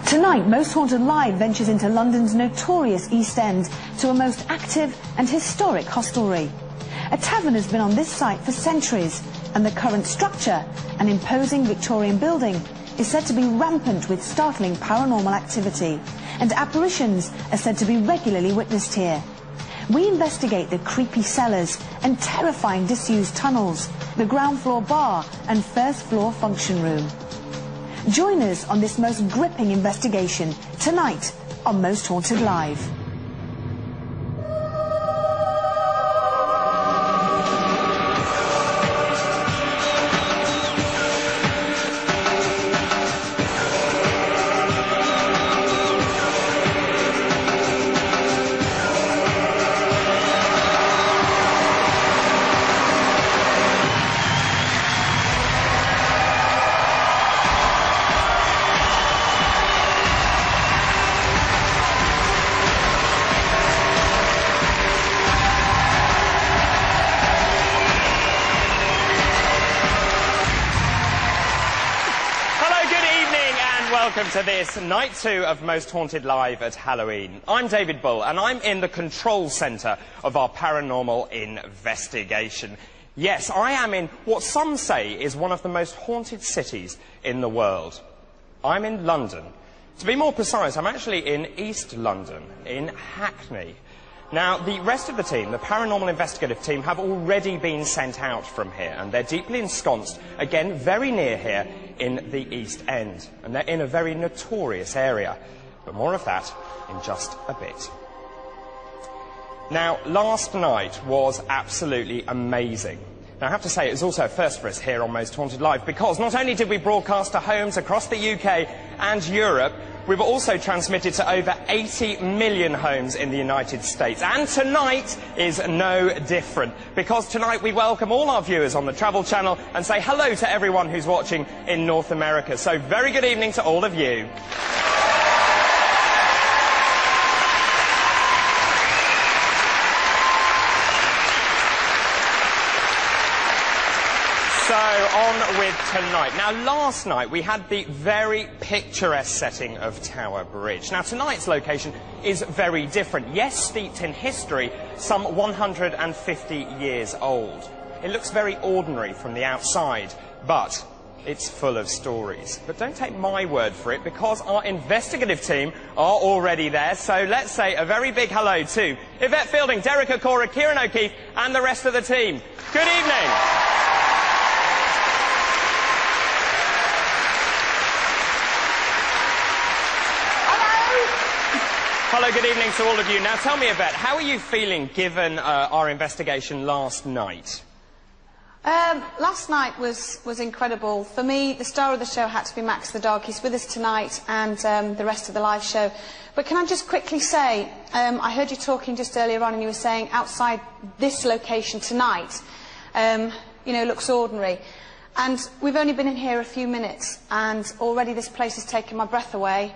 Tonight, Most Haunted Live ventures into London's notorious East End to a most active and historic hostelry. A tavern has been on this site for centuries, and the current structure, an imposing Victorian building, is said to be rampant with startling paranormal activity, and apparitions are said to be regularly witnessed here. We investigate the creepy cellars and terrifying disused tunnels, the ground floor bar and first floor function room. Join us on this most gripping investigation tonight on Most Haunted Live. Welcome to this Night 2 of Most Haunted Live at Halloween. I'm David Bull, and I'm in the control centre of our paranormal investigation. Yes, I am in what some say is one of the most haunted cities in the world. I'm in London. To be more precise, I'm actually in East London, in Hackney. Now, the rest of the team, the paranormal investigative team, have already been sent out from here, and they're deeply ensconced, again, very near here in the East End. And they're in a very notorious area. But more of that in just a bit. Now, last night was absolutely amazing. Now, I have to say, it was also a first for us here on Most Haunted Live, because not only did we broadcast to homes across the UK and Europe, we were also transmitted to over 80 million homes in the United States. And tonight is no different, because tonight we welcome all our viewers on the Travel Channel and say hello to everyone who's watching in North America. So very good evening to all of you. So, on with tonight. Now, last night we had the very picturesque setting of Tower Bridge. Now, tonight's location is very different. Yes, steeped in history, some 150 years old. It looks very ordinary from the outside, but it's full of stories. But don't take my word for it, because our investigative team are already there. So let's say a very big hello to Yvette Fielding, Derek Okora, Kieran O'Keefe, and the rest of the team. Good evening. Hello, good evening to all of you. Now, tell me, Yvette, how are you feeling given our investigation last night? Last night was incredible. For me, the star of the show had to be Max the dog. He's with us tonight, and the rest of the live show. But can I just quickly say, I heard you talking just earlier on, and you were saying outside this location tonight, you know, looks ordinary. And we've only been in here a few minutes, and already this place has taken my breath away.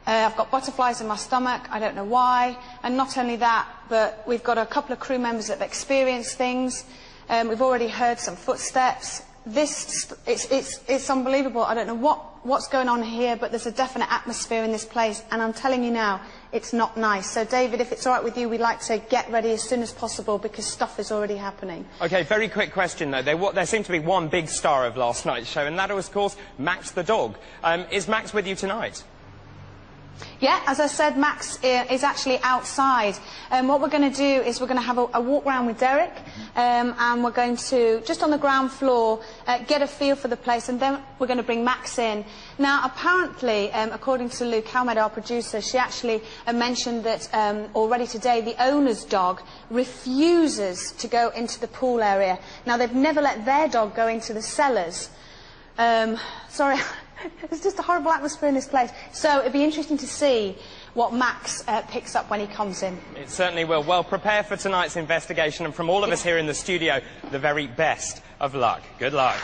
I've got butterflies in my stomach, I don't know why, and not only that, but we've got a couple of crew members that have experienced things. We've already heard some footsteps. It's unbelievable. I don't know what's going on here, but there's a definite atmosphere in this place, and I'm telling you now, it's not nice. So, David, if it's all right with you, we'd like to get ready as soon as possible, because stuff is already happening. OK, very quick question, though. There seemed to be one big star of last night's show, and that was, of course, Max the dog. Is Max with you tonight? Yeah, as I said, Max is actually outside. What we're going to do is we're going to have a walk round with Derek, and we're going to, just on the ground floor, get a feel for the place, and then we're going to bring Max in. Now, apparently, according to Luke Halmed, our producer, she actually mentioned that already today the owner's dog refuses to go into the pool area. Now, they've never let their dog go into the cellars. Sorry. There's just a horrible atmosphere in this place. So it'd be interesting to see what Max picks up when he comes in. It certainly will. Well, prepare for tonight's investigation, and from all of us here in the studio, the very best of luck. Good luck.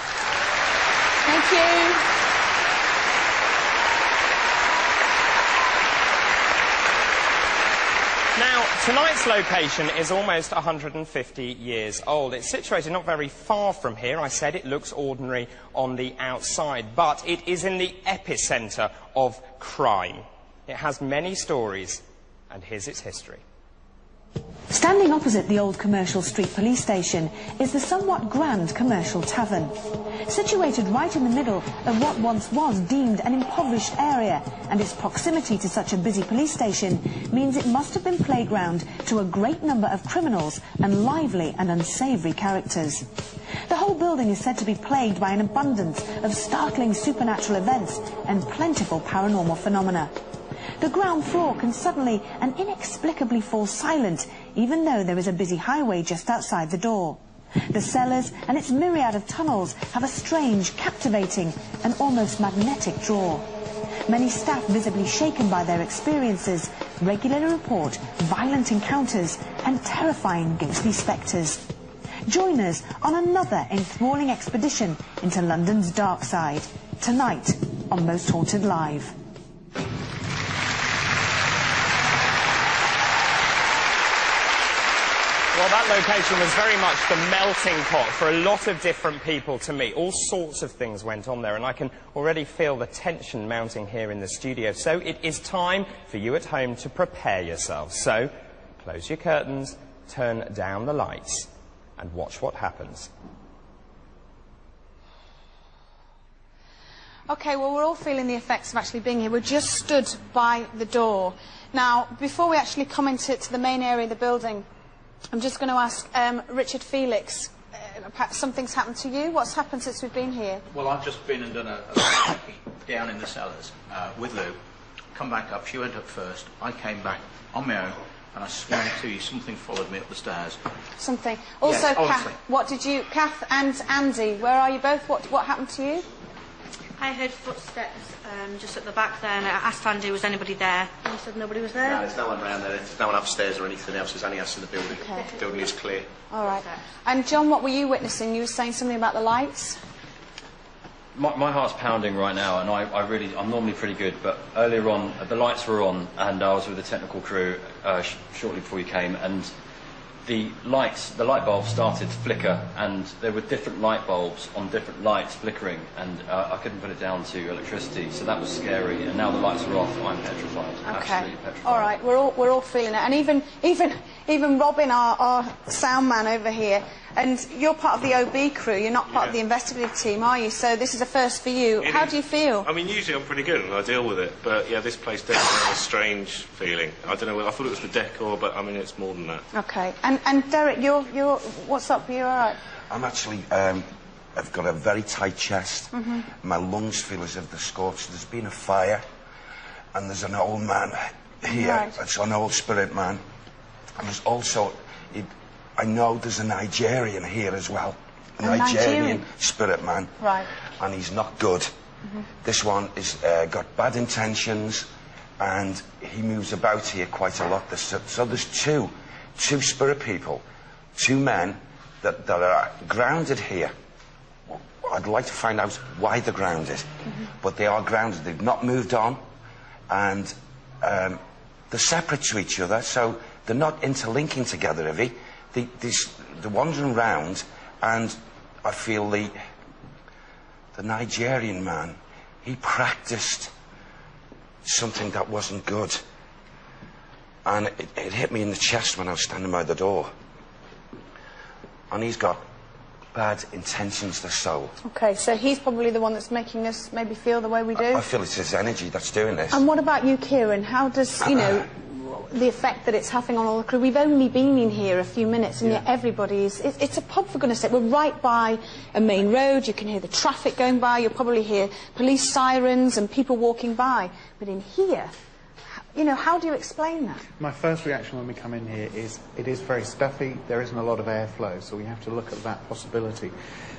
Thank you. Now, tonight's location is almost 150 years old. It's situated not very far from here. I said it looks ordinary on the outside, but it is in the epicentre of crime. It has many stories, and here's its history. Standing opposite the old Commercial Street police station is the somewhat grand Commercial Tavern. Situated right in the middle of what once was deemed an impoverished area, and its proximity to such a busy police station means it must have been playground to a great number of criminals and lively and unsavoury characters. The whole building is said to be plagued by an abundance of startling supernatural events and plentiful paranormal phenomena. The ground floor can suddenly and inexplicably fall silent, even though there is a busy highway just outside the door. The cellars and its myriad of tunnels have a strange, captivating and almost magnetic draw. Many staff, visibly shaken by their experiences, regularly report violent encounters and terrifying ghostly spectres. Join us on another enthralling expedition into London's dark side, tonight on Most Haunted Live. Well, that location was very much the melting pot for a lot of different people to meet. All sorts of things went on there, and I can already feel the tension mounting here in the studio. So it is time for you at home to prepare yourselves. So close your curtains, turn down the lights, and watch what happens. Okay, well, we're all feeling the effects of actually being here. We're just stood by the door. Now, before we actually come into the main area of the building, I'm just going to ask Richard Felix, perhaps something's happened to you? What's happened since we've been here? Well, I've just been and done a down in the cellars with Lou. Come back up. She went up first. I came back on my own, and I swear to you, something followed me up the stairs. Something. Also, Yes, Kath, honestly. what did you... Kath and Andy, where are you both? What happened to you? I heard footsteps just at the back there, and I asked Andy, was anybody there? And he said nobody was there. No, there's no one around there. There's no one upstairs or anything else. There's only us in the building. Okay. The building is clear. All right. And John, what were you witnessing? You were saying something about the lights? My heart's pounding right now, and I'm normally pretty good, but earlier on, the lights were on, and I was with the technical crew shortly before you came, and the light bulbs started to flicker, and there were different light bulbs on different lights flickering, and I couldn't put it down to electricity, so that was scary. And now the lights are off, I'm petrified. Okay. Absolutely petrified. All right. We're all feeling it, and even Robin, our sound man over here, and you're part of the OB crew. You're not part of the investigative team, are you? So this is a first for you. How do you feel? I mean, usually I'm pretty good and I deal with it, but yeah, this place definitely has a strange feeling. I don't know. I thought it was the decor, but I mean, it's more than that. Okay. And Derek, you're what's up? You all right? I'm actually, I've got a very tight chest. My lungs feel as if they're scorched. There's been a fire, and there's an old man here. Right. It's an old spirit man. And there's also, I know there's a Nigerian here as well. A Nigerian spirit man. Right. And he's not good. This one is got bad intentions, and he moves about here quite a lot. So there's two spirit people, two men that are grounded here. I'd like to find out why they're grounded, but they are grounded. They've not moved on, and they're separate to each other, so they're not interlinking together, Ivy. They're wandering around, and I feel the Nigerian man, he practiced something that wasn't good. And it hit me in the chest when I was standing by the door. And he's got bad intentions, the soul. Okay, so he's probably the one that's making us maybe feel the way we do. I feel it's his energy that's doing this. And what about you, Kieran? How does, the effect that it's having on all the crew? We've only been in here a few minutes, and yet everybody's... It's a pub, for goodness sake. We're right by a main road. You can hear the traffic going by. You'll probably hear police sirens and people walking by. But in here, how do you explain that? My first reaction when we come in here is it is very stuffy. There isn't a lot of airflow, so we have to look at that possibility.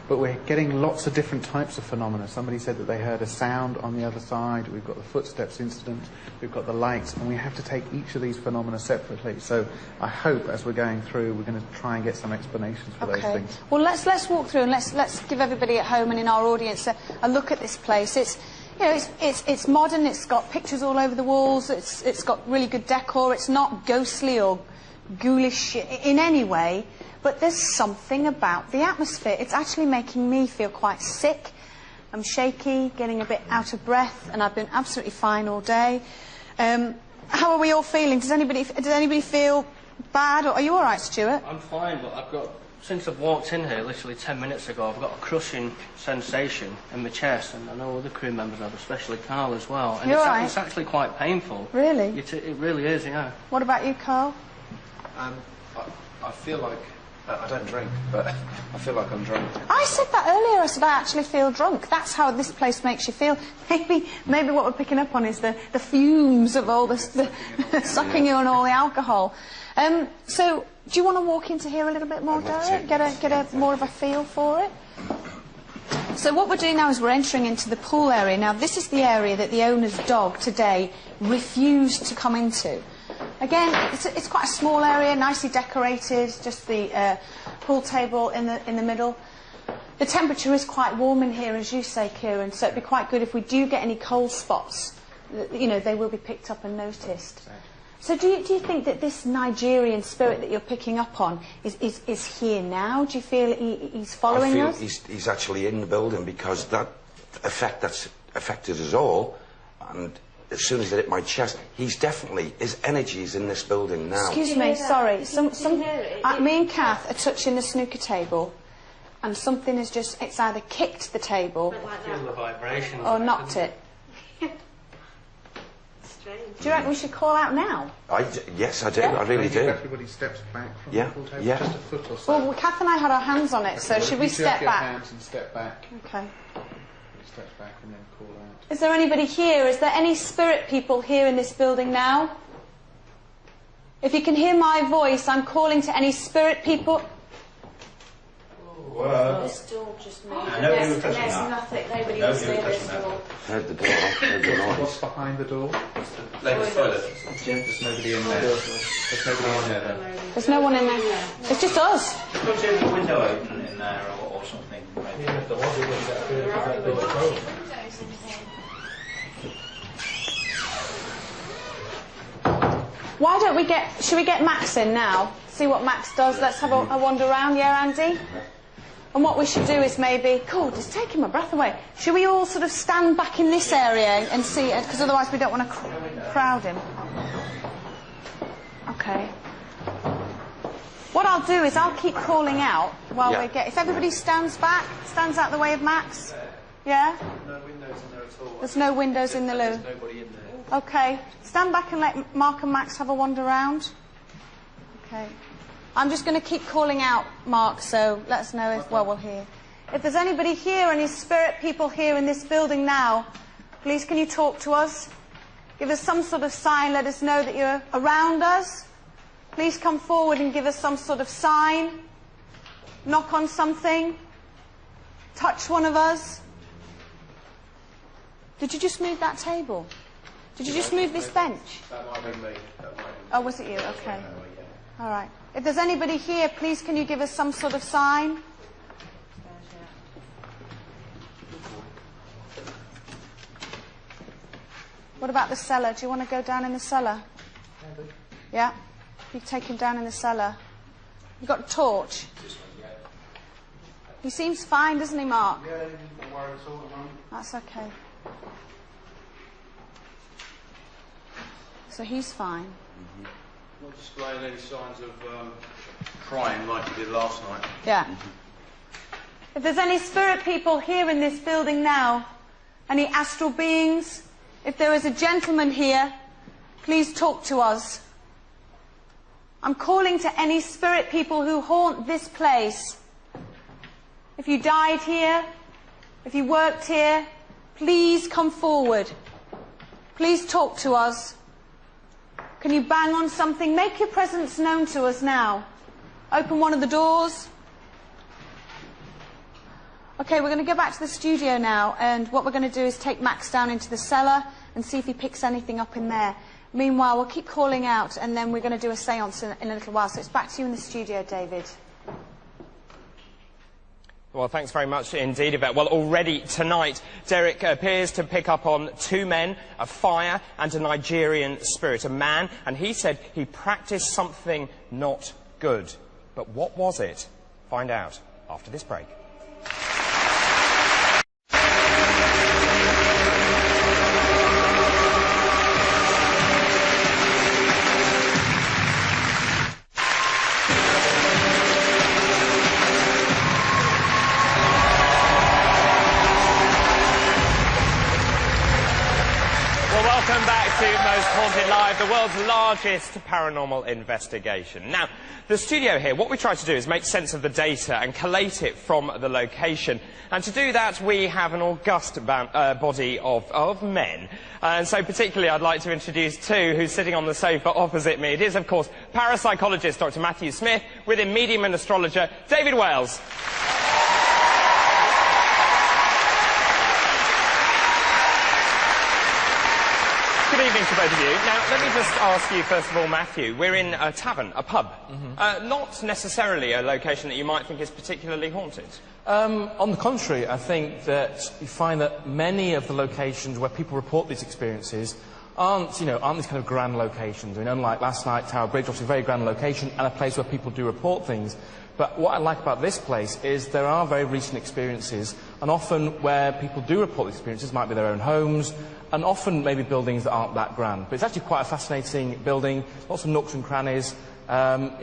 But we're getting lots of different types of phenomena. Somebody said that they heard a sound on the other side. We've got the footsteps incident. We've got the lights, and we have to take each of these phenomena separately. So I hope as we're going through, we're going to try and get some explanations for those things. Well, let's walk through and let's give everybody at home and in our audience a look at this place. you know, it's modern. It's got pictures all over the walls. It's got really good decor. It's not ghostly or ghoulish in any way. But there's something about the atmosphere. It's actually making me feel quite sick. I'm shaky, getting a bit out of breath, and I've been absolutely fine all day. How are we all feeling? Does anybody feel bad? Or are you all right, Stuart? I'm fine, but since I've walked in here literally 10 minutes ago, I've got a crushing sensation in my chest, and I know other crew members have, especially Carl as well. And it's actually quite painful. Really? It really is, yeah. What about you, Carl? I feel like... I don't drink, but I feel like I'm drunk. I said that earlier. I said I actually feel drunk. That's how this place makes you feel. Maybe what we're picking up on is the fumes of all the sucking you on all the alcohol. So, do you want to walk into here a little bit more, Derek? Get a more of a feel for it? So what we're doing now is we're entering into the pool area. Now, this is the area that the owner's dog today refused to come into. Again, it's quite a small area, nicely decorated, just the pool table in the middle. The temperature is quite warm in here, as you say, Kieran, so it'd be quite good if we do get any cold spots, you know, they will be picked up and noticed. So do you think that this Nigerian spirit that you're picking up on is here now? Do you feel he's following us? I feel he's actually in the building, because that effect that's affected us all, and as soon as it hit my chest, his energy is in this building now. Excuse me, sorry. Me and Kath are touching the snooker table, and something has it's either kicked the table Feel the vibrations or knocked it. Strange. Do you reckon we should call out now? Yes, I do. I really do. Everybody steps back from the pool table, just a foot or so. Well, Kath and I had our hands on it, so should we step back? Hands and step back. Okay. Steps back and then call out. Is there anybody here? Is there any spirit people here in this building now? If you can hear my voice, I'm calling to any spirit people. This door just moved. There's Nothing. Nobody was near this door. Heard the door. Heard the noise. What's behind the door? Ladies' toilet. There's nobody in there. There's nobody in there then. There's no one in there. It's just us. Could you have a window open in there or something? Maybe. If there was a window, that door was closed. Why don't we should we get Max in now? See what Max does. Let's have a wander around, yeah, Andy? And what we should do is maybe... Cool, just taking my breath away. Should we all sort of stand back in this area and see it? Because otherwise we don't want to crowd him. Okay. What I'll do is I'll keep calling out while we get... If everybody stands back, stands out the way of Max. Yeah? No windows in there at all. There's no windows in the loo. There's nobody in there. Okay. Stand back and let Mark and Max have a wander around. Okay. I'm just going to keep calling out, Mark, so let us know if... Well, we'll hear. If there's anybody here, any spirit people here in this building now, please can you talk to us? Give us some sort of sign. Let us know that you're around us. Please come forward and give us some sort of sign. Knock on something. Touch one of us. Did you just move that table? Did you just move this bench? That might have been me. Oh, was it you? Okay. All right. If there's anybody here, please can you give us some sort of sign? What about the cellar? Do you want to go down in the cellar? Yeah? You take him down in the cellar. You've got a torch? He seems fine, doesn't he, Mark? Yeah, don't worry at all. That's okay. So he's fine. Not displaying any signs of crying like you did last night. Yeah. If there's any spirit people here in this building now, any astral beings, if there is a gentleman here, please talk to us. I'm calling to any spirit people who haunt this place. If you died here, if you worked here, please come forward. Please talk to us. Can you bang on something? Make your presence known to us now. Open one of the doors. Okay, we're going to go back to the studio now, and what we're going to do is take Max down into the cellar and see if he picks anything up in there. Meanwhile, we'll keep calling out, and then we're going to do a séance in a little while. So it's back to you in the studio, David. Well, thanks very much indeed, Yvette. Well, already tonight, Derek appears to pick up on two men, a fire and a Nigerian spirit. A man, and he said he practiced something not good. But what was it? Find out after this break. Welcome back to Most Haunted Live, the world's largest paranormal investigation. Now, the studio here, what we try to do is make sense of the data and collate it from the location. And to do that, we have an august body of men. And so particularly I'd like to introduce two who's sitting on the sofa opposite me. It is, of course, parapsychologist Dr. Matthew Smith, with him medium and astrologer David Wales. Good evening to both of you. Now, let me just ask you, first of all, Matthew, we're in a tavern, a pub. Not necessarily a location that you might think is particularly haunted. On the contrary, I think that you find that many of the locations where people report these experiences aren't these kind of grand locations. I mean, unlike last night, Tower Bridge, obviously a very grand location and a place where people do report things. But what I like about this place is there are very recent experiences, and often where people do report these experiences might be their own homes, and often maybe buildings that aren't that grand. But it's actually quite a fascinating building, lots of nooks and crannies,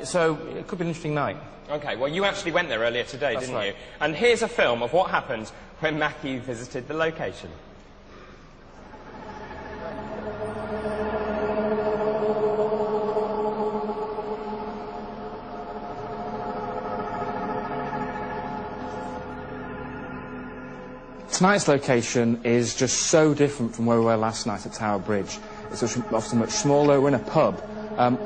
so it could be an interesting night. OK, well, you actually went there earlier today, didn't you? And here's a film of what happened when Matthew visited the location. Tonight's location is just so different from where we were last night at Tower Bridge. It's often much smaller. We're in a pub.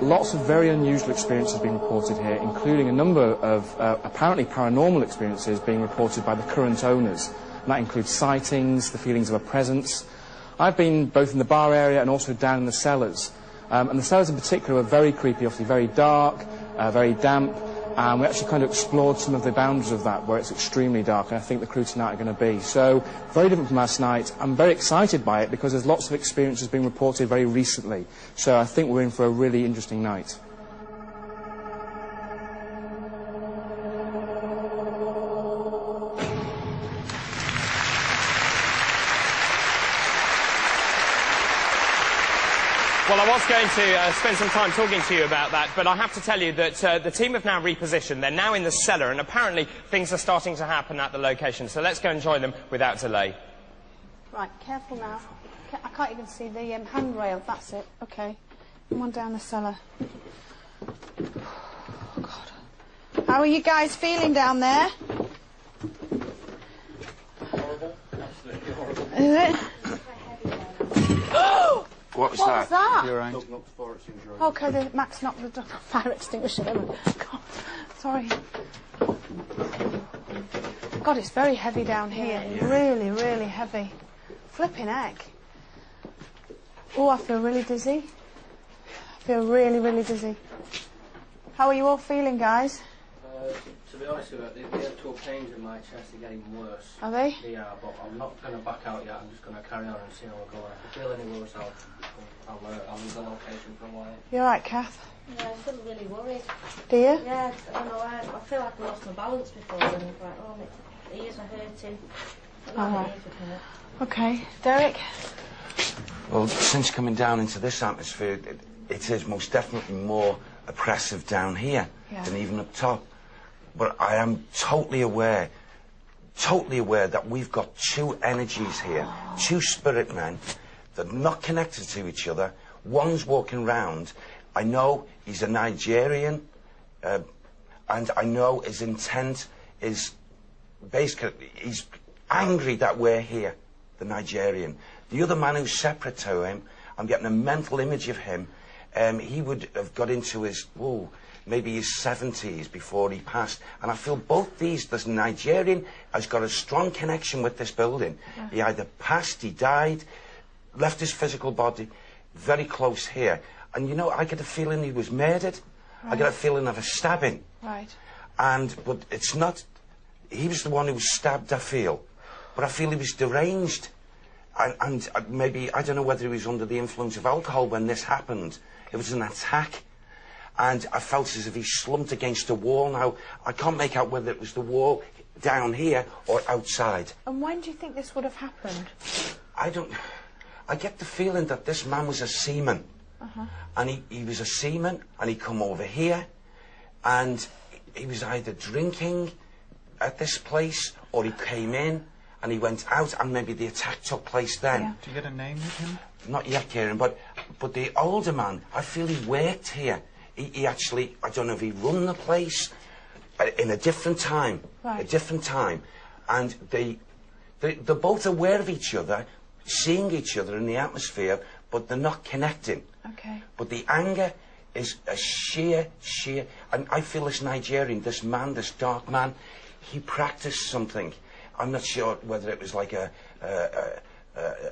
Lots of very unusual experiences being reported here, including a number of apparently paranormal experiences being reported by the current owners. And that includes sightings, the feelings of a presence. I've been both in the bar area and also down in the cellars. And the cellars in particular were very creepy, obviously very dark, very damp. And we actually kind of explored some of the boundaries of that, where it's extremely dark, and I think the crew tonight are going to be. So, very different from last night. I'm very excited by it because there's lots of experiences being reported very recently. So I think we're in for a really interesting night. Well, I was going to spend some time talking to you about that, but I have to tell you that the team have now repositioned. They're now in the cellar, and apparently things are starting to happen at the location. So let's go and join them without delay. Right, careful now. I can't even see the handrail. That's it. OK. Come on down the cellar. Oh, God. How are you guys feeling down there? Horrible. Absolutely horrible. Is it? Oh! What was that? OK, Max knocked the fire extinguisher over. God, sorry. God, it's very heavy down here. Really, really heavy. Flipping heck. Oh, I feel really dizzy. I feel really, really dizzy. How are you all feeling, guys? To be honest with you, the actual pains in my chest are getting worse. Are they? They are, but I'm not going to back out yet. I'm just going to carry on and see how we're going. If I feel any worse, I'll leave the location for a while. You alright, Kath? Yeah, I feel really worried. Do you? Yeah, I don't know. I feel like I lost my balance before, and like, oh, my ears are hurting. Alright. OK. Derek? Well, since coming down into this atmosphere, it is most definitely more oppressive down here than even up top. But I am totally aware that we've got two energies here, two spirit men that are not connected to each other. One's walking round. I know he's a Nigerian, and I know his intent is basically, he's angry that we're here, the Nigerian. The other man who's separate to him, I'm getting a mental image of him. He would have got into his, maybe his 70s before he passed. And I feel both these, this Nigerian has got a strong connection with this building. Yeah. He either passed, he died, left his physical body very close here. And, you know, I get a feeling he was murdered. Right. I get a feeling of a stabbing. Right. But it's not, he was the one who was stabbed, I feel. But I feel he was deranged. And maybe, I don't know whether he was under the influence of alcohol when this happened. It was an attack. And I felt as if he slumped against a wall. Now, I can't make out whether it was the wall down here or outside. And when do you think this would have happened? I get the feeling that this man was a seaman. And he was a seaman, and he come over here, and he was either drinking at this place, or he came in, and he went out, and maybe the attack took place then. Yeah. Do you get a name of him? Not yet, Kieran, but the older man, I feel he worked here. He actually, I don't know if he run the place in a different time. Right. A different time. And they're both aware of each other, seeing each other in the atmosphere, but they're not connecting. Okay. But the anger is a sheer, and I feel this Nigerian, this man, this dark man, he practiced something. I'm not sure whether it was like a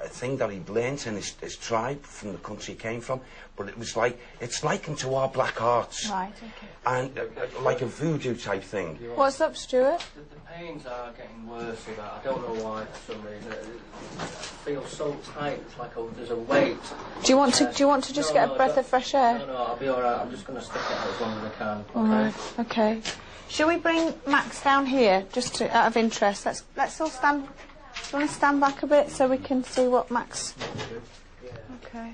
thing that he'd learnt in his tribe from the country he came from, but it was like, it's likened to our black arts. Right, okay. And like a voodoo type thing. What's up, Stuart? The pains are getting worse with that. I don't know why for some reason. It feels so tight, it's like there's a weight. Do you want to just get a breath of fresh air? No, I'll be alright. I'm just going to stick it out as long as I can. Okay? Alright, okay. Shall we bring Max down here, just out of interest? Let's all stand. Do you want to stand back a bit so we can see what Max... Okay.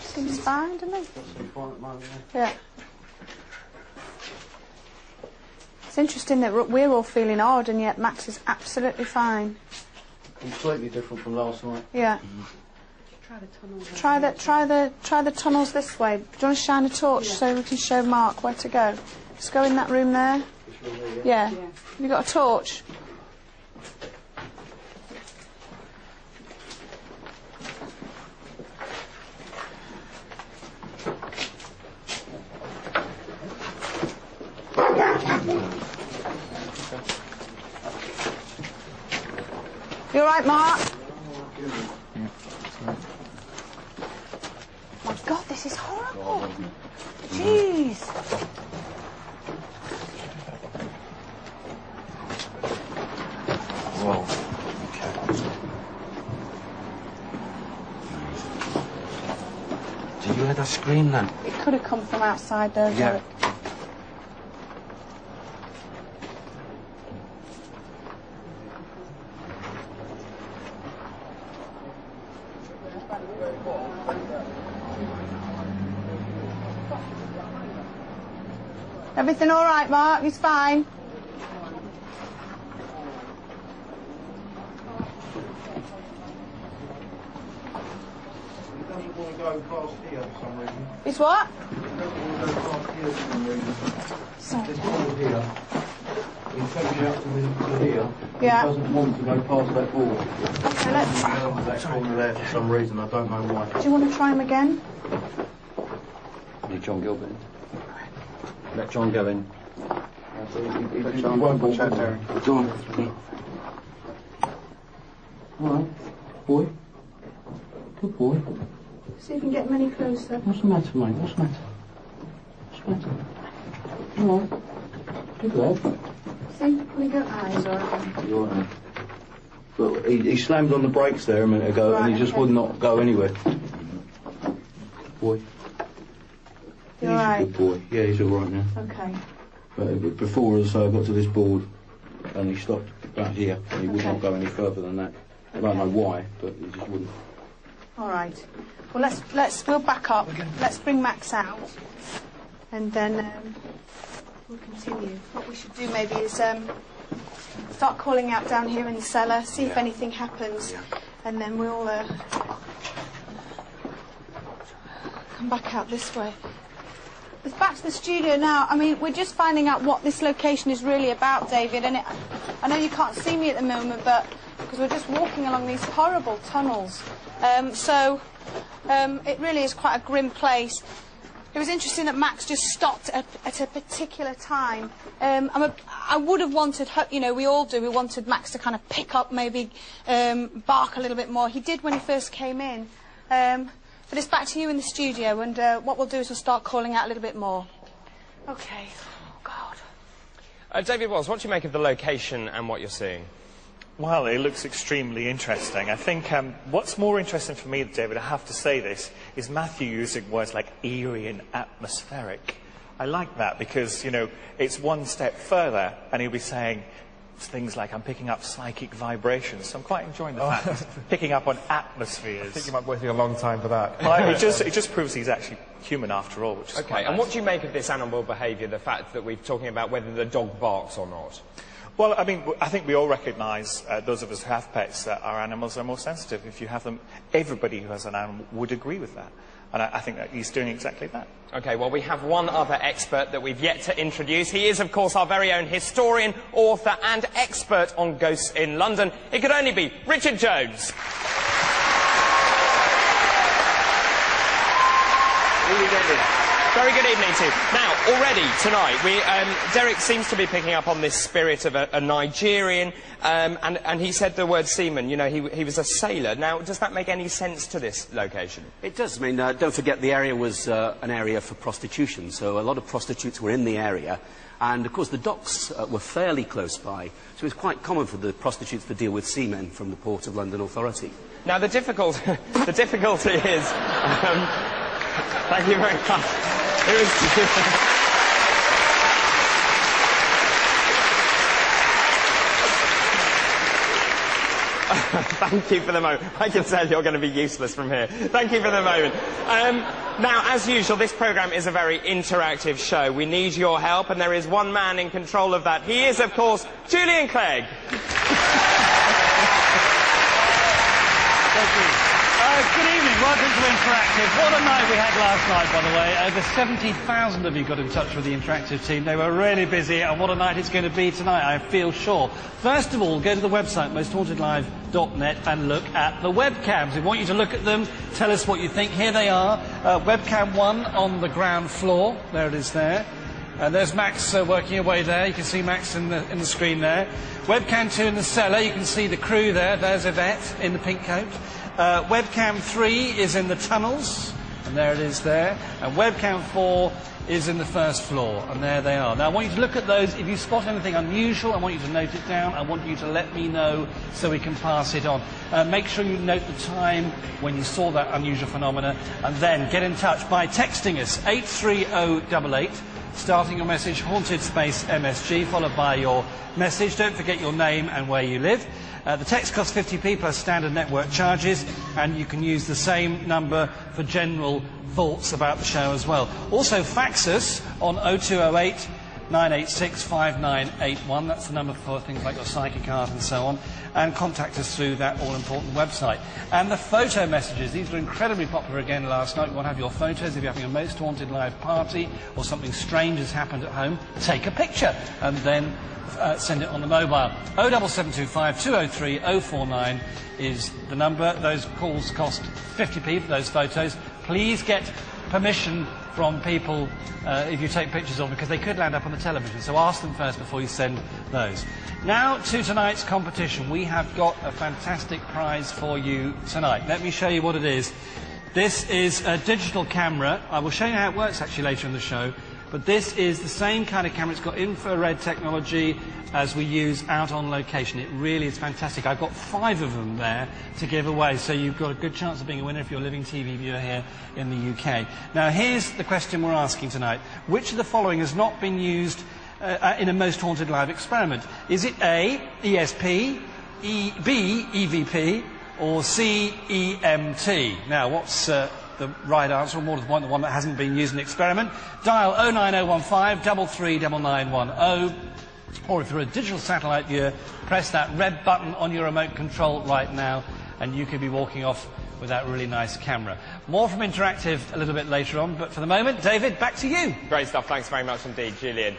Seems fine, doesn't it? Yeah. It's interesting that we're all feeling odd and yet Max is absolutely fine. Completely different from last night. Yeah. Try the tunnels this way. Do you want to shine a torch so we can show Mark where to go? Just go in that room there. Yeah. Have you got a torch? You alright, Mark? My God, this is horrible. Jeez. Whoa. Okay. Did you hear that scream then? It could have come from outside there, Yeah. Derek. Everything all right, Mark? He's fine. He doesn't want to go past here for some reason. He's what? He doesn't want to go past here for some reason. Sorry. There's ball here. He's taking out to here. Yeah. He doesn't want to go past that ball. Okay, let's... That corner there for some reason, I don't know why. Do you want to try him again? Need John Gilbert in. Let John go in. He won't watch out there. Go on. All right, boy. Good boy. See if you can get him any closer. What's the matter, mate? What's the matter? What's the matter? All right. Good lad. See, when you go eyes or... You're all right. But he slammed on the brakes there a minute ago and he just would not go anywhere. Boy. You're He's all right. a good boy. Yeah, he's all right now. Okay. But before, as I say, I got to this board and he stopped about here and he would not go any further than that. I don't know why, but he just wouldn't. All right. Well, we'll back up. Let's bring Max out, and then we'll continue. What we should do maybe is start calling out down here in the cellar, see if anything happens, and then we'll come back out this way. It's back to the studio now. I mean, we're just finding out what this location is really about, David, and I know you can't see me at the moment, but because we're just walking along these horrible tunnels. It really is quite a grim place. It was interesting that Max just stopped at a particular time. I would have wanted, you know, we all do, we wanted Max to kind of pick up, maybe bark a little bit more. He did when he first came in. But it's back to you in the studio, and what we'll do is we'll start calling out a little bit more. Okay. Oh, God. David Wells, what do you make of the location and what you're seeing? Well, it looks extremely interesting. I think what's more interesting for me, David, I have to say this, is Matthew using words like eerie and atmospheric. I like that because, you know, it's one step further, and he'll be saying things like, I'm picking up psychic vibrations. So I'm quite enjoying the fact he's picking up on atmospheres. I think you might be waiting a long time for that. It just proves he's actually human after all, which is quite nice. And what do you make of this animal behaviour, the fact that we're talking about whether the dog barks or not? Well, I mean, I think we all recognise, those of us who have pets, that our animals are more sensitive. If you have them, everybody who has an animal would agree with that. And I think that he's doing exactly that. OK, well, we have one other expert that we've yet to introduce. He is, of course, our very own historian, author and expert on ghosts in London. It could only be Richard Jones. Very good evening to you. Now, already tonight, Derek seems to be picking up on this spirit of a Nigerian, and he said the word seaman. You know, he was a sailor. Now, does that make any sense to this location? It does. I mean, don't forget the area was an area for prostitution, so a lot of prostitutes were in the area. And, of course, the docks were fairly close by, so it was quite common for the prostitutes to deal with seamen from the Port of London Authority. Now, the difficulty is... thank you very much. Thank you for the moment. I can tell you're going to be useless from here. Thank you for the moment. Now, as usual, this programme is a very interactive show. We need your help, and there is one man in control of that. He is, of course, Julian Clegg. Thank you. Good evening, welcome to Interactive. What a night we had last night, by the way. Over 70,000 of you got in touch with the Interactive team. They were really busy, and what a night it's going to be tonight, I feel sure. First of all, go to the website, mosthauntedlive.net, and look at the webcams. We want you to look at them, tell us what you think. Here they are. Webcam 1 on the ground floor. There it is there. There's Max working away there. You can see Max in the screen there. Webcam 2 in the cellar. You can see the crew there. There's Yvette in the pink coat. Webcam 3 is in the tunnels, and there it is there. And webcam 4 is in the first floor, and there they are. Now, I want you to look at those. If you spot anything unusual, I want you to note it down. I want you to let me know so we can pass it on. Make sure you note the time when you saw that unusual phenomena, and then get in touch by texting us 83088, starting your message haunted space MSG, followed by your message. Don't forget your name and where you live. The text costs 50p plus standard network charges, and you can use the same number for general thoughts about the show as well. Also, fax us on 0208 986 5981. That's the number for things like your psychic card and so on. And contact us through that all-important website. And the photo messages, these were incredibly popular again last night. You want to have your photos. If you're having a Most Haunted Live party or something strange has happened at home, take a picture and then send it on the mobile. 07725 203 049 is the number. Those calls cost 50p for those photos. Please get permission from people if you take pictures of them, because they could land up on the television. So ask them first before you send those. Now to tonight's competition. We have got a fantastic prize for you tonight. Let me show you what it is. This is a digital camera. I will show you how it works actually later in the show. But this is the same kind of camera. It's got infrared technology as we use out on location. It really is fantastic. I've got 5 of them there to give away, so you've got a good chance of being a winner if you're a living TV viewer here in the UK. Now, here's the question we're asking tonight. Which of the following has not been used in a Most Haunted Live experiment? Is it A, ESP, B, EVP, or C, EMT? Now, what's the right answer, or more to the point, the one that hasn't been used in the experiment? Dial 09015 33910, or if you're a digital satellite viewer, press that red button on your remote control right now, and you could be walking off with that really nice camera. More from Interactive a little bit later on, but for the moment, David, back to you. Great stuff. Thanks very much indeed, Julian.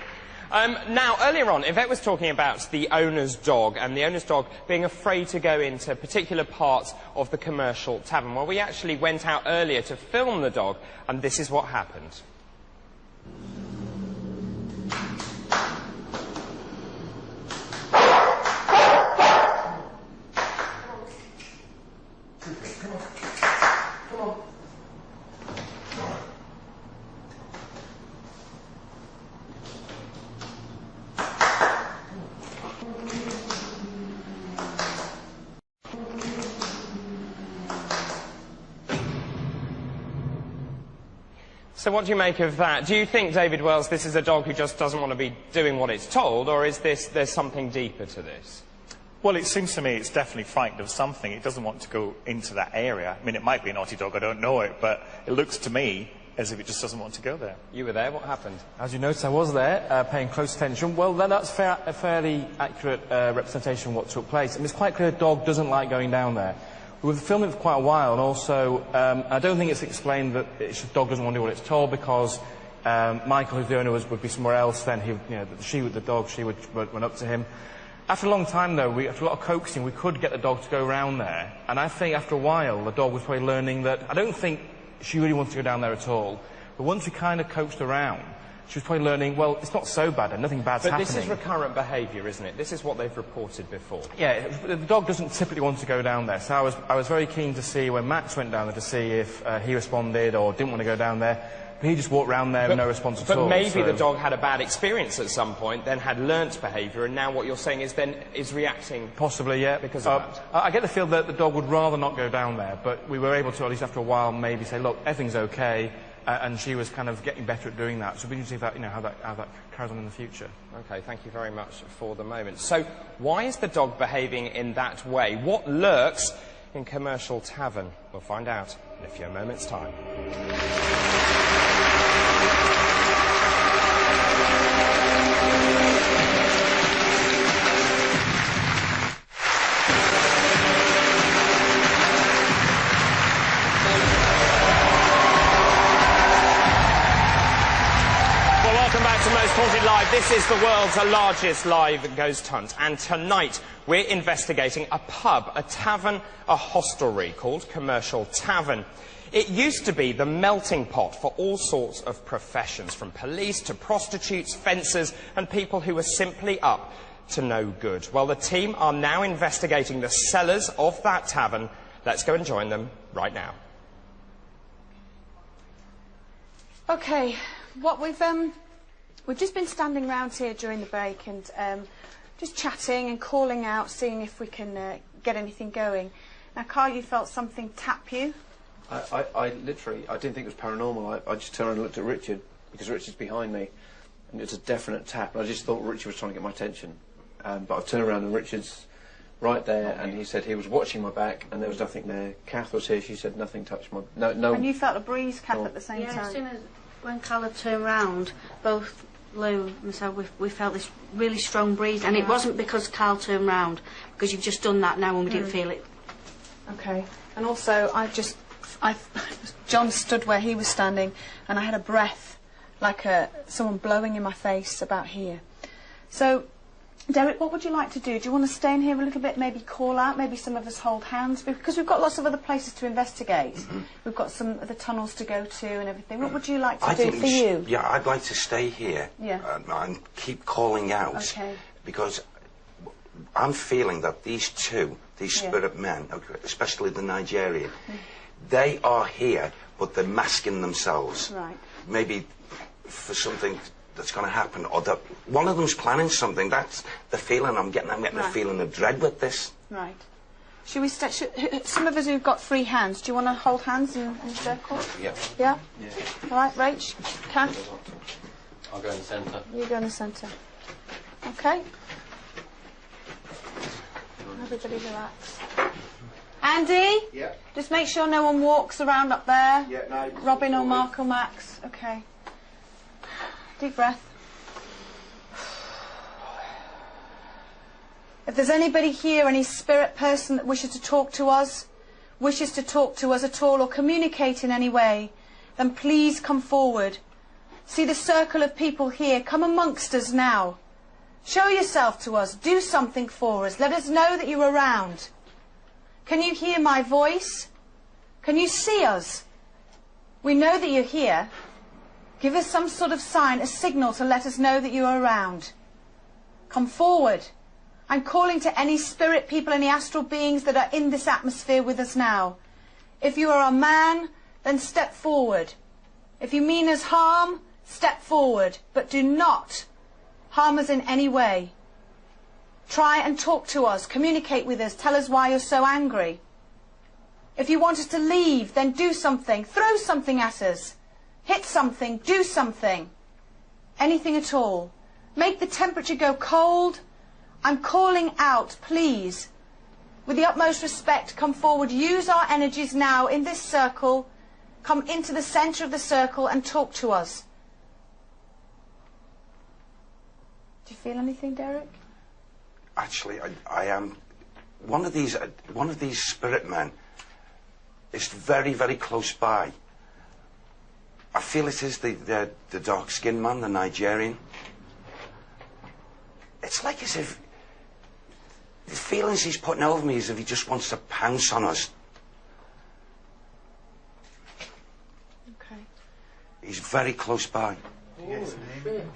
Now, earlier on, Yvette was talking about the owner's dog, and the owner's dog being afraid to go into particular parts of the commercial tavern. Well, we actually went out earlier to film the dog, and this is what happened. So what do you make of that? Do you think, David Wells, this is a dog who just doesn't want to be doing what it's told, or is there's something deeper to this? Well, it seems to me it's definitely frightened of something. It doesn't want to go into that area. I mean, it might be a naughty dog, I don't know it, but it looks to me as if it just doesn't want to go there. You were there, what happened? As you noticed, I was there, paying close attention. Well, then that's a fairly accurate representation of what took place. And it's quite clear the dog doesn't like going down there. We've filmed it for quite a while, and also, I don't think it's explained that the dog doesn't want to do what it's told, because Michael, who's the owner, would be somewhere else, then the dog would run up to him. After a long time, though, after a lot of coaxing, we could get the dog to go round there, and I think after a while, the dog was probably learning that, I don't think she really wanted to go down there at all, but once we kind of coaxed her around, she was probably learning, well, it's not so bad and nothing bad's happening. But this is recurrent behaviour, isn't it? This is what they've reported before. Yeah, the dog doesn't typically want to go down there, so I was very keen to see when Max went down there to see if he responded or didn't want to go down there. But he just walked round there with no response at all. But maybe the dog had a bad experience at some point, then had learnt behaviour, and now what you're saying is reacting... Possibly, yeah. Because of that. I get the feel that the dog would rather not go down there, but we were able to, at least after a while, maybe say, look, everything's okay, and she was kind of getting better at doing that. So we can see that, how that carries on in the future. OK, thank you very much for the moment. So, why is the dog behaving in that way? What lurks in Commercial Tavern? We'll find out in a few moments' time. Most Haunted Live. This is the world's largest live ghost hunt, and tonight we're investigating a pub, a tavern, a hostelry called Commercial Tavern. It used to be the melting pot for all sorts of professions, from police to prostitutes, fencers, and people who were simply up to no good. Well, the team are now investigating the cellars of that tavern. Let's go and join them right now. OK, we've just been standing around here during the break and just chatting and calling out, seeing if we can get anything going. Now, Carl, you felt something tap you? I literally, I didn't think it was paranormal. I just turned around and looked at Richard, because Richard's behind me, and it's a definite tap. And I just thought Richard was trying to get my attention. But I've turned around and Richard's right there, and he said he was watching my back, and there was nothing there. Kath was here, she said nothing touched my... No. And you felt a breeze, Kath, at the same time? Yeah, as soon as when Carl had turned round, both Lou and myself, we felt this really strong breeze, and it wasn't because Carl turned round, because you've just done that now and we didn't feel it. OK. And also, John stood where he was standing, and I had a breath, like someone blowing in my face about here. So, Derek, what would you like to do? Do you want to stay in here a little bit, maybe call out, maybe some of us hold hands? Because we've got lots of other places to investigate. We've got some of the tunnels to go to and everything. What would you like to do for you? Yeah, I'd like to stay here and keep calling out. Okay. Because I'm feeling that these spirit men, especially the Nigerian, they are here, but they're masking themselves. Right. Maybe for something that's going to happen, or that one of them's planning something. That's the feeling I'm getting. I'm getting a feeling of dread with this. Right. Should we some of us who've got free hands, do you want to hold hands in a circle? Yeah. Yeah? All right, Rach, Kath? I'll go in the centre. You go in the centre. OK. Everybody relax. Andy? Yeah. Just make sure no one walks around up there. Yeah, no. Robin or Mark or Max. OK. Deep breath. If there's anybody here, any spirit person that wishes to talk to us at all, or communicate in any way, then please come forward. See the circle of people here. Come amongst us now. Show yourself to us. Do something for us. Let us know that you're around. Can you hear my voice? Can you see us? We know that you're here. Give us some sort of sign, a signal to let us know that you are around. Come forward. I'm calling to any spirit people, any astral beings that are in this atmosphere with us now. If you are a man, then step forward. If you mean us harm, step forward. But do not harm us in any way. Try and talk to us, communicate with us, tell us why you're so angry. If you want us to leave, then do something. Throw something at us. Hit something, do something. Anything at all. Make the temperature go cold. I'm calling out, please. With the utmost respect, come forward. Use our energies now in this circle. Come into the centre of the circle and talk to us. Do you feel anything, Derek? Actually, I am... One of these spirit men is very, very close by. I feel it is the dark-skinned man, the Nigerian. It's like as if... The feelings he's putting over me is as if he just wants to pounce on us. Okay. He's very close by. Yes,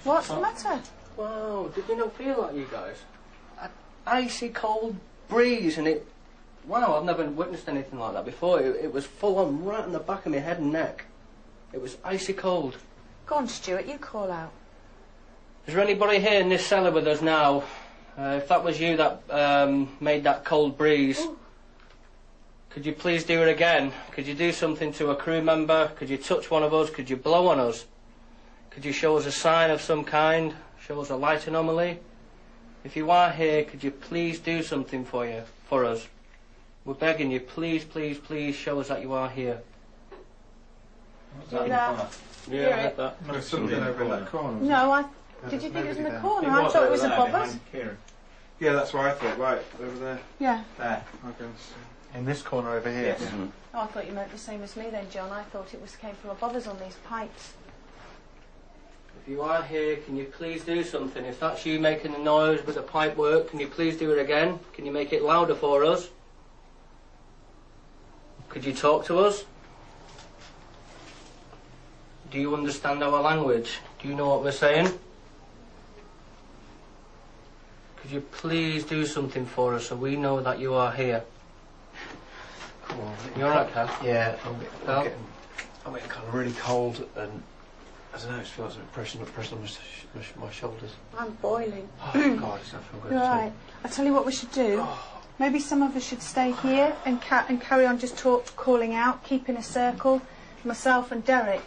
what's the matter? Wow, did you not feel like you guys? An icy cold breeze and it... Wow, I've never witnessed anything like that before. It was full on right in the back of my head and neck. It was icy cold. Go on, Stuart, you call out. Is there anybody here in this cellar with us now? If that was you that made that cold breeze, could you please do it again? Could you do something to a crew member? Could you touch one of us? Could you blow on us? Could you show us a sign of some kind? Show us a light anomaly? If you are here, could you please do something for us? We're begging you, please, please, please show us that you are here. Do that. Yeah, I heard that. There's something over in that corner. No, did you think it was in the corner? I thought it was above us. Yeah, that's what I thought. Right, over there. Yeah. There. In this corner over here. Yes. Oh, I thought you meant the same as me then, John. I thought it came from above us on these pipes. If you are here, can you please do something? If that's you making the noise with the pipe work, can you please do it again? Can you make it louder for us? Could you talk to us? Do you understand our language? Do you know what we're saying? Could you please do something for us so we know that you are here? Come on. You alright, Cal? Yeah, I'm getting kind of really cold and I don't know, it feels like pressing on my shoulders. I'm boiling. Oh God, it's not feel good. You're right. I'll tell you what we should do. Maybe some of us should stay here and carry on just calling out, keep in a circle. Myself and Derek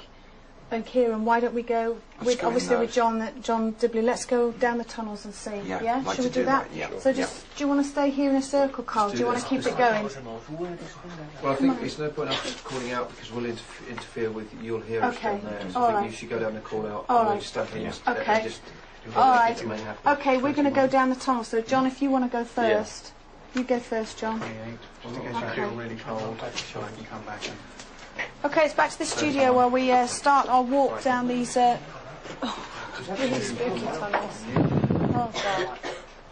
and Kieran, why don't we go with John Dibley? Let's go down the tunnels and see. Yeah? Should we do that? Yeah. So do you want to stay here in a circle, Carl? Do you want to keep it going? Well, I think it's no point us calling out because we'll interfere with you'll hear us down there. So I think you should go down and call out and we'll stand here and just all right. Okay, we're going to go down the tunnel. So John, if you want to go first, you go first, John. I feel really cold. So I can come back in. Okay, it's back to the studio where we start our walk down these really spooky tunnels. Oh God.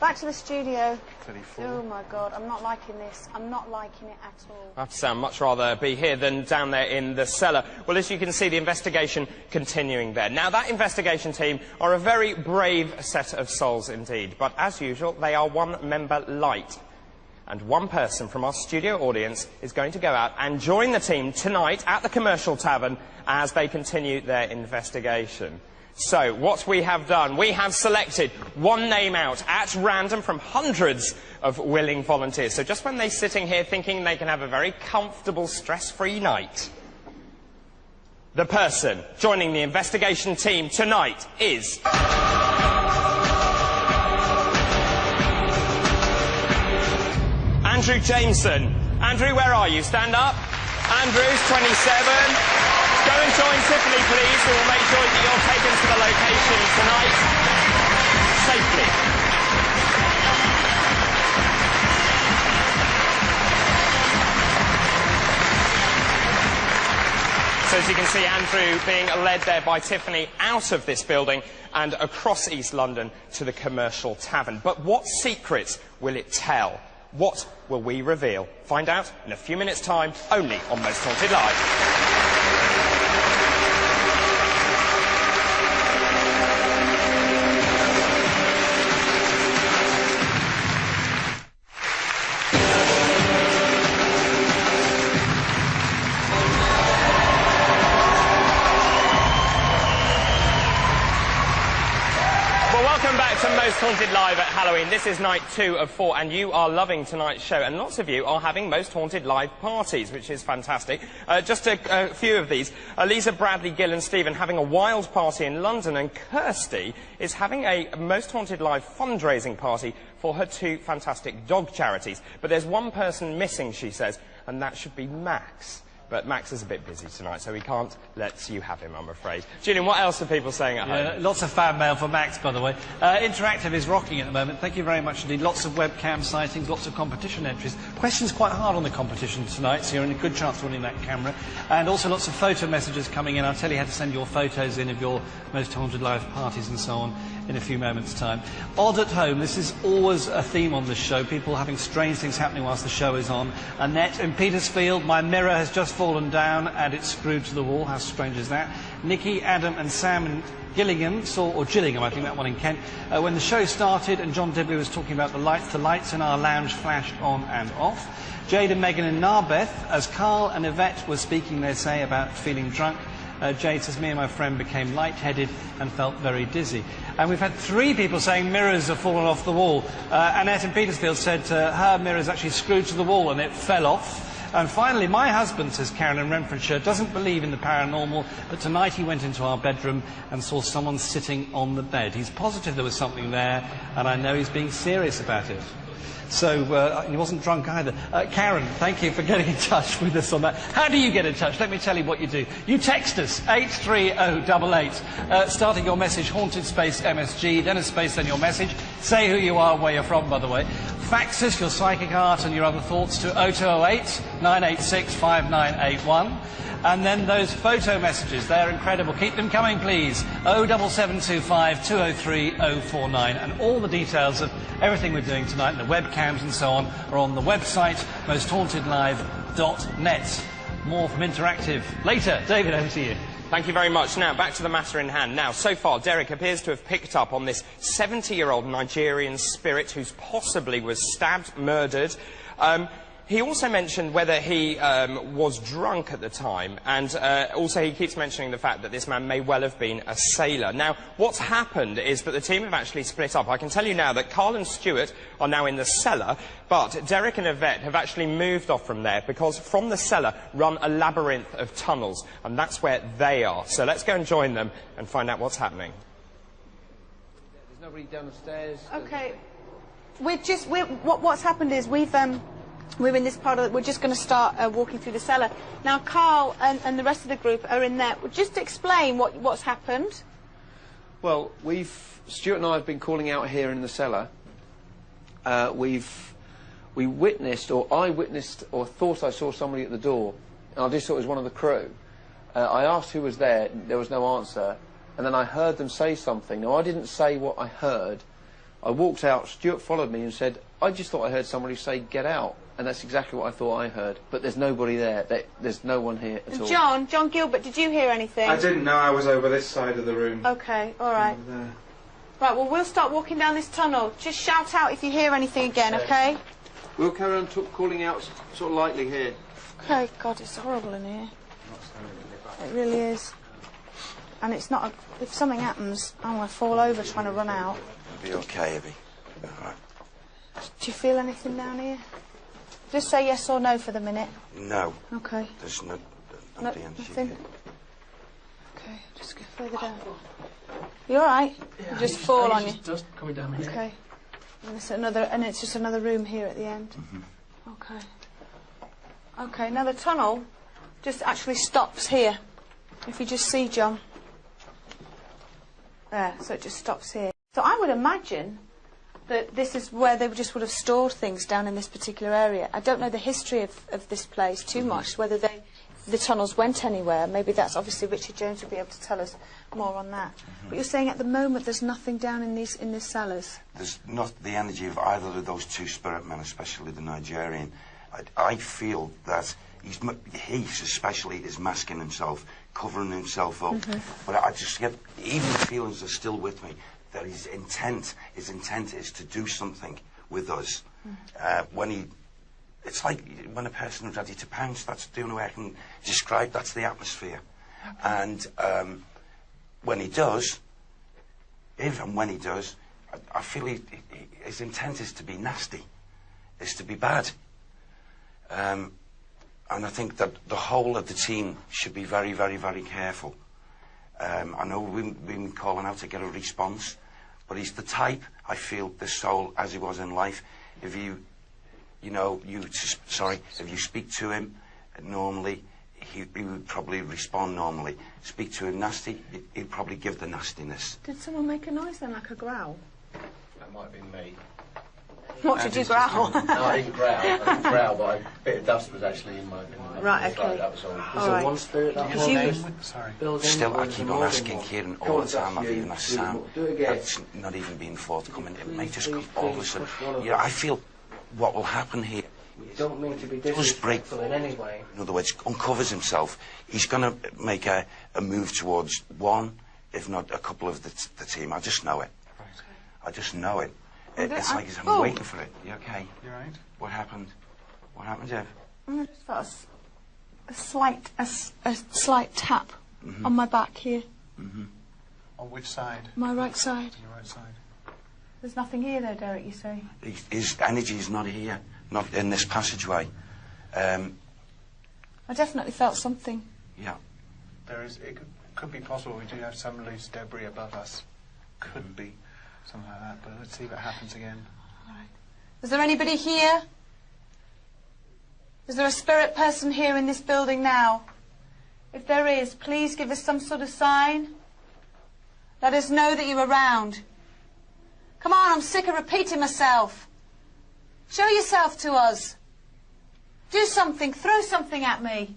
Back to the studio. 34. Oh my God, I'm not liking this. I'm not liking it at all. I have to say, I'd much rather be here than down there in the cellar. Well, as you can see, the investigation continuing there. Now, that investigation team are a very brave set of souls indeed, but as usual, they are one member light. And one person from our studio audience is going to go out and join the team tonight at the Commercial Tavern as they continue their investigation. So, what we have done, we have selected one name out at random from hundreds of willing volunteers. So just when they're sitting here thinking they can have a very comfortable, stress-free night, the person joining the investigation team tonight is... Andrew Jameson. Andrew, where are you? Stand up. Andrew's 27. Go and join Tiffany, please. We will make sure that you're taken to the location tonight safely. So as you can see, Andrew being led there by Tiffany out of this building and across East London to the Commercial Tavern. But what secrets will it tell? What will we reveal? Find out in a few minutes' time, only on Most Haunted Live. Welcome back to Most Haunted Live at Halloween. This is night 2 of 4, and you are loving tonight's show. And lots of you are having Most Haunted Live parties, which is fantastic. Just a few of these. Lisa, Bradley, Gill and Stephen having a wild party in London, and Kirsty is having a Most Haunted Live fundraising party for her 2 fantastic dog charities. But there's one person missing, she says, and that should be Max. But Max is a bit busy tonight, so we can't let you have him, I'm afraid. Julian, what else are people saying at home? Lots of fan mail for Max, by the way. Interactive is rocking at the moment. Thank you very much indeed. Lots of webcam sightings, lots of competition entries. Questions quite hard on the competition tonight, so you're in a good chance of winning that camera. And also lots of photo messages coming in. I'll tell you how to send your photos in of your Most Haunted Live parties and so on in a few moments' time. Odd at home, this is always a theme on this show. People having strange things happening whilst the show is on. Annette in Petersfield, my mirror has just fallen down and it's screwed to the wall. How strange is that? Nikki, Adam and Sam in Gillingham, or Gillingham, I think that one in Kent. When the show started and John Dibley was talking about the lights in our lounge flashed on and off. Jade and Megan in Narbeth, as Carl and Yvette were speaking, they say, about feeling drunk. Jade says, me and my friend became lightheaded and felt very dizzy. And we've had 3 people saying mirrors have fallen off the wall. Annette in Petersfield said her mirror's actually screwed to the wall and it fell off. And finally, my husband, says Karen in Renfrewshire, doesn't believe in the paranormal, but tonight he went into our bedroom and saw someone sitting on the bed. He's positive there was something there, and I know he's being serious about it. So, he wasn't drunk either. Karen, thank you for getting in touch with us on that. How do you get in touch? Let me tell you what you do. You text us, 83088, starting your message, haunted space MSG, then a space, then your message. Say who you are, where you're from, by the way. Fax us your psychic art and your other thoughts to 0208 986 5981. And then those photo messages, they're incredible. Keep them coming, please. 07725 203 049. And all the details of everything we're doing tonight, and the webcams and so on, are on the website, mosthauntedlive.net. More from Interactive later. David, over to you. Thank you very much. Now, back to the matter in hand. Now, so far, Derek appears to have picked up on this 70-year-old Nigerian spirit who's possibly was stabbed, murdered. He also mentioned whether he was drunk at the time, and also he keeps mentioning the fact that this man may well have been a sailor. Now, what's happened is that the team have actually split up. I can tell you now that Carl and Stuart are now in the cellar, but Derek and Yvette have actually moved off from there, because from the cellar run a labyrinth of tunnels, and that's where they are. So let's go and join them and find out what's happening. There's nobody down the stairs. Okay. What's happened is we're in this part of it. We're just going to start walking through the cellar. Now, Carl and the rest of the group are in there. Just explain what's happened. Well, Stuart and I have been calling out here in the cellar. We witnessed, or I witnessed, or thought I saw somebody at the door, and I just thought it was one of the crew. I asked who was there. There was no answer. And then I heard them say something. Now, I didn't say what I heard. I walked out. Stuart followed me and said, I just thought I heard somebody say, get out. And that's exactly what I thought I heard. But there's nobody there. There's no one here at all. John Gilbert, did you hear anything? I didn't know. I was over this side of the room. Okay, all right. Right, well, we'll start walking down this tunnel. Just shout out if you hear anything again, okay? We'll carry on calling out sort of lightly here. Okay, God, it's horrible in here. It really is. And it's not... if something happens, I'm going to fall over trying to run out. It'll be okay, Abby. All right. Do you feel anything down here? Just say yes or no for the minute. No. Okay. There's nothing. Nothing? Okay, just go further down. You alright? Yeah, just fall on you. Dust coming down here. Okay. And it's just another room here at the end. Okay. Okay, now the tunnel just actually stops here. If you just see, John. There, so it just stops here. So I would imagine that this is where they just would have stored things down in this particular area. I don't know the history of this place too much, whether the tunnels went anywhere. Maybe that's obviously Richard Jones will be able to tell us more on that. But you're saying at the moment there's nothing down in these cellars? There's not the energy of either of those 2 spirit men, especially the Nigerian. I feel that he especially is masking himself, covering himself up. But I just get, even the feelings are still with me, that his intent is to do something with us. It's like when a person is ready to pounce. That's the only way I can describe. That's the atmosphere. And when he does, if and when he does, I feel his intent is to be nasty, is to be bad. And I think that the whole of the team should be very, very, very careful. I know we've been calling out to get a response, but he's the type, I feel, the soul as he was in life. If if you speak to him normally, he would probably respond normally. Speak to him nasty, he'd probably give the nastiness. Did someone make a noise then, like a growl? That might be me. What did you growl? No, I didn't growl. I didn't growl, but a bit of dust was actually in my right, throat. Okay. That was all. All right. One spirit that Still, I keep on asking Kieran all the time. I've even asked Sam. That's not even been forthcoming. It may just come all of a sudden. I feel what will happen here. You don't mean to be disrespectful in any way. In other words, uncovers himself. He's going to make a move towards one, if not a couple of the team. I just know it. I just know it. It's like I'm waiting for it. You okay? You right? What happened? What happened, Jeff? I just felt a slight tap on my back here. On which side? My right side. Your right side. There's nothing here though, Derek, you say? His energy is not here, not in this passageway. I definitely felt something. Yeah. It could be possible. We do have some loose debris above us. Could be something like that, but let's see what happens again. Right. Is there anybody here? Is there a spirit person here in this building now? If there is, please give us some sort of sign. Let us know that you're around. Come on, I'm sick of repeating myself. Show yourself to us. Do something, throw something at me.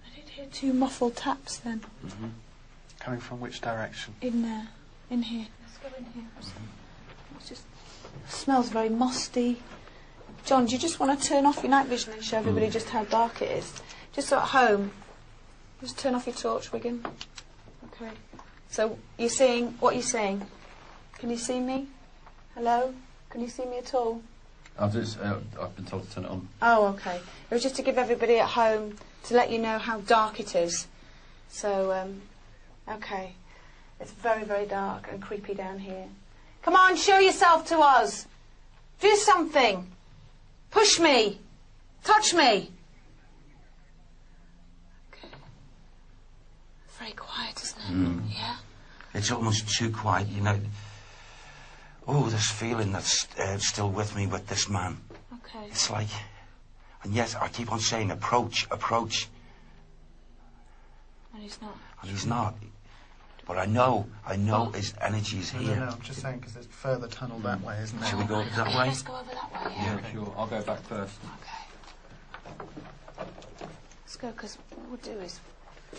I did hear 2 muffled taps then. Coming from which direction? In there. In here. Let's go in here. It smells very musty. John, do you just want to turn off your night vision and show everybody just how dark it is? Just so at home. Just turn off your torch, Wigan. Okay. So, you're seeing... What are you seeing? Can you see me? Hello? Can you see me at all? I've been told to turn it on. Oh, okay. It was just to give everybody at home, to let you know how dark it is. So, okay. It's very, very dark and creepy down here. Come on, show yourself to us. Do something. Push me. Touch me. Okay. Very quiet, isn't it? Yeah. It's almost too quiet, this feeling that's still with me with this man. Okay. It's like, and yet I keep on saying approach, approach. And he's not. And he's not. But I know his energy is here. No, I'm just saying because there's further tunnel that way, isn't there? Shall we go that way? Let's go over that way, Yeah, sure. I'll go back first. Okay. Let's go, because what we'll do is,